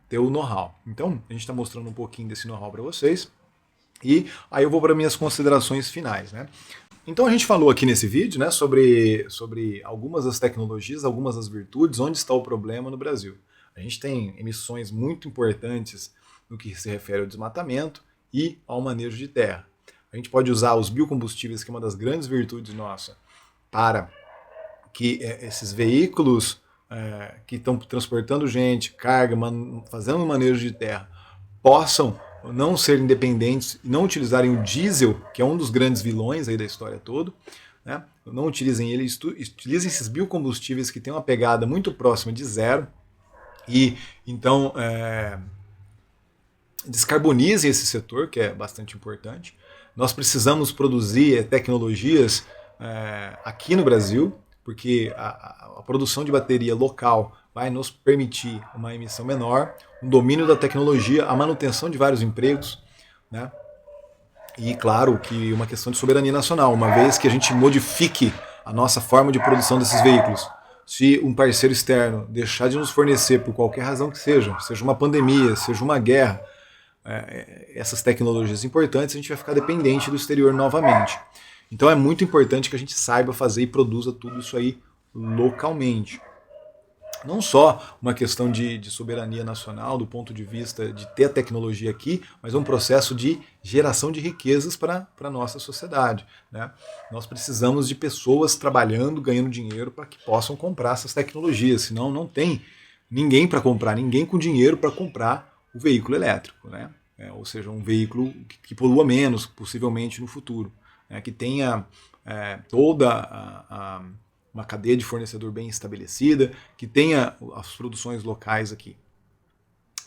ter o know-how. Então, a gente está mostrando um pouquinho desse know-how para vocês, e aí eu vou para minhas considerações finais, né? Então a gente falou aqui nesse vídeo, né, sobre algumas das tecnologias, algumas das virtudes, onde está o problema no Brasil. A gente tem emissões muito importantes no que se refere ao desmatamento e ao manejo de terra. A gente pode usar os biocombustíveis, que é uma das grandes virtudes nossa, para que esses veículos que estão transportando gente, carga, fazendo um manejo de terra, possam não ser independentes e não utilizarem o diesel, que é um dos grandes vilões aí da história toda, né? Não utilizem ele, utilizem esses biocombustíveis que têm uma pegada muito próxima de zero, e então descarbonizem esse setor, que é bastante importante. Nós precisamos produzir tecnologias aqui no Brasil, porque a produção de bateria local vai nos permitir uma emissão menor, um domínio da tecnologia, a manutenção de vários empregos, né? E claro que uma questão de soberania nacional, uma vez que a gente modifique a nossa forma de produção desses veículos. Se um parceiro externo deixar de nos fornecer por qualquer razão que seja uma pandemia, seja uma guerra, essas tecnologias importantes, a gente vai ficar dependente do exterior novamente. Então é muito importante que a gente saiba fazer e produza tudo isso aí localmente. Não só uma questão de soberania nacional, do ponto de vista de ter a tecnologia aqui, mas é um processo de geração de riquezas para a nossa sociedade, né? Nós precisamos de pessoas trabalhando, ganhando dinheiro para que possam comprar essas tecnologias, senão não tem ninguém para comprar, ninguém com dinheiro para comprar o veículo elétrico, né? Ou seja, um veículo que polua menos, possivelmente no futuro, né? Que tenha toda uma cadeia de fornecedor bem estabelecida, que tenha as produções locais aqui.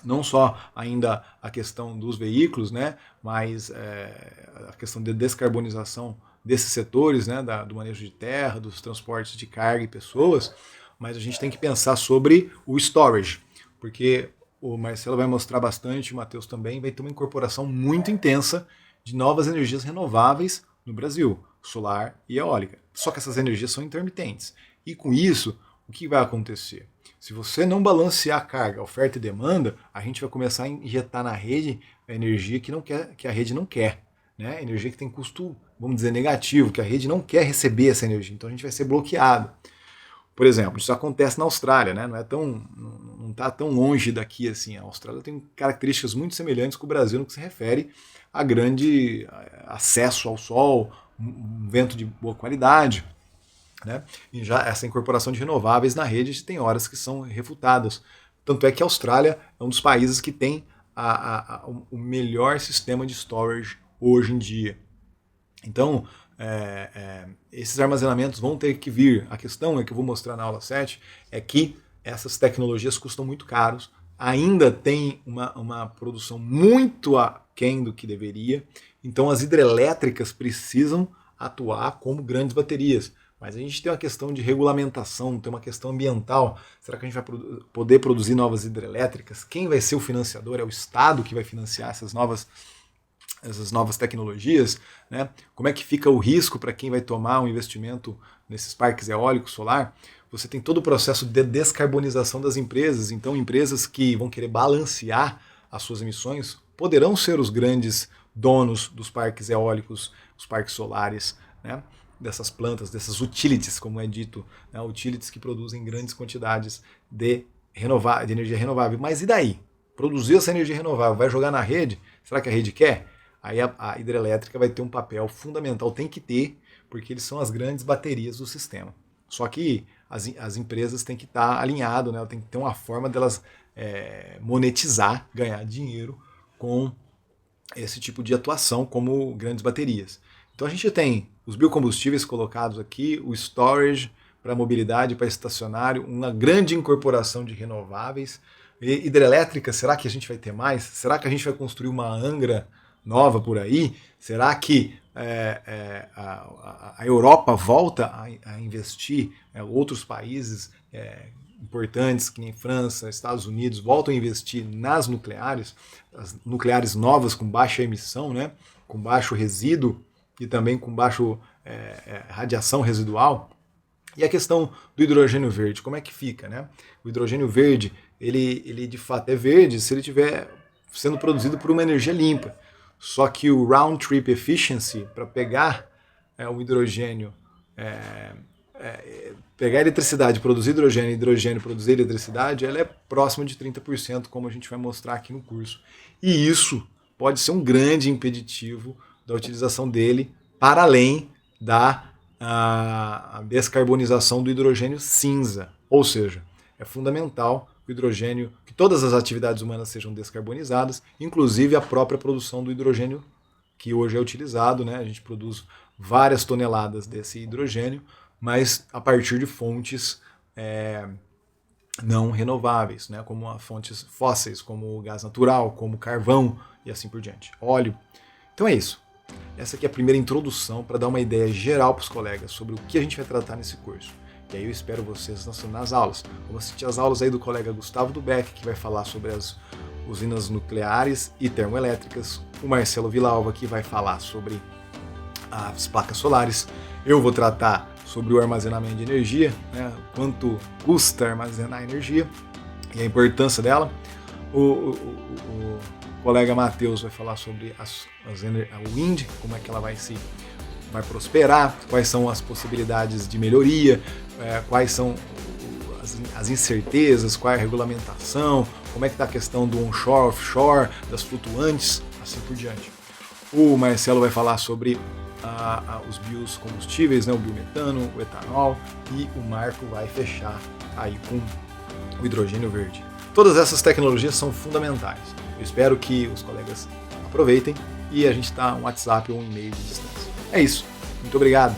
Não só ainda a questão dos veículos, né, mas a questão de descarbonização desses setores, né, do manejo de terra, dos transportes de carga e pessoas, mas a gente tem que pensar sobre o storage, porque o Marcelo vai mostrar bastante, o Matheus também, vai ter uma incorporação muito intensa de novas energias renováveis no Brasil, solar e eólica. Só que essas energias são intermitentes. E com isso, o que vai acontecer? Se você não balancear a carga, oferta e demanda, a gente vai começar a injetar na rede a energia que a rede não quer, né? Energia que tem custo, vamos dizer, negativo, que a rede não quer receber essa energia. Então a gente vai ser bloqueado. Por exemplo, isso acontece na Austrália, né? Não está tão longe daqui assim. A Austrália tem características muito semelhantes com o Brasil no que se refere a grande acesso ao sol, um vento de boa qualidade, né? E já essa incorporação de renováveis na rede tem horas que são refutadas. Tanto é que a Austrália é um dos países que tem o melhor sistema de storage hoje em dia. Então, esses armazenamentos vão ter que vir. A questão é que eu vou mostrar na aula 7 é que essas tecnologias custam muito caros, ainda tem uma produção muito aquém do que deveria, então as hidrelétricas precisam atuar como grandes baterias. Mas a gente tem uma questão de regulamentação, tem uma questão ambiental. Será que a gente vai poder produzir novas hidrelétricas? Quem vai ser o financiador? É o Estado que vai financiar essas novas tecnologias, né? Como é que fica o risco para quem vai tomar um investimento nesses parques eólicos, solar? Você tem todo o processo de descarbonização das empresas, então empresas que vão querer balancear as suas emissões poderão ser os grandes donos dos parques eólicos, os parques solares, né? Dessas plantas, dessas utilities, como é dito, né? Utilities que produzem grandes quantidades de energia renovável. Mas e daí? Produzir essa energia renovável, vai jogar na rede? Será que a rede quer? aí a hidrelétrica vai ter um papel fundamental, tem que ter, porque eles são as grandes baterias do sistema. Só que as empresas têm que estar alinhado, né? Tem que ter uma forma delas monetizar, ganhar dinheiro com esse tipo de atuação como grandes baterias. Então a gente tem os biocombustíveis colocados aqui, o storage para mobilidade, para estacionário, uma grande incorporação de renováveis. E hidrelétrica, será que a gente vai ter mais? Será que a gente vai construir uma Angra nova por aí? Será que a Europa volta a investir, outros países importantes, que nem França, Estados Unidos, voltam a investir nas nucleares, as nucleares novas com baixa emissão, né, com baixo resíduo e também com baixo radiação residual? E a questão do hidrogênio verde, como é que fica, né? O hidrogênio verde, ele de fato é verde se ele estiver sendo produzido por uma energia limpa. Só que o round trip efficiency, para pegar o hidrogênio, pegar eletricidade, produzir hidrogênio e hidrogênio produzir eletricidade, ela é próxima de 30%, como a gente vai mostrar aqui no curso. E isso pode ser um grande impeditivo da utilização dele para além da a descarbonização do hidrogênio cinza. Ou seja, é fundamental que o hidrogênio, que todas as atividades humanas sejam descarbonizadas, inclusive a própria produção do hidrogênio que hoje é utilizado, né? A gente produz várias toneladas desse hidrogênio, mas a partir de fontes não renováveis, né? Como fontes fósseis, como o gás natural, como carvão e assim por diante, óleo. Então é isso. Essa aqui é a primeira introdução para dar uma ideia geral para os colegas sobre o que a gente vai tratar nesse curso. E aí eu espero vocês nas aulas. Vamos assistir as aulas aí do colega Gustavo Dubeck, que vai falar sobre as usinas nucleares e termoelétricas. O Marcelo Villalva, que vai falar sobre as placas solares. Eu vou tratar sobre o armazenamento de energia, né? Quanto custa armazenar energia e a importância dela. O colega Matheus vai falar sobre a wind, como é que ela vai prosperar, quais são as possibilidades de melhoria, quais são as incertezas, qual é a regulamentação, como é que está a questão do onshore, offshore, das flutuantes, assim por diante. O Marcelo vai falar sobre os biocombustíveis, né, o biometano, o etanol, e o Marco vai fechar aí com o hidrogênio verde. Todas essas tecnologias são fundamentais. Eu espero que os colegas aproveitem e a gente está um WhatsApp ou um e-mail de distância. É isso. Muito obrigado.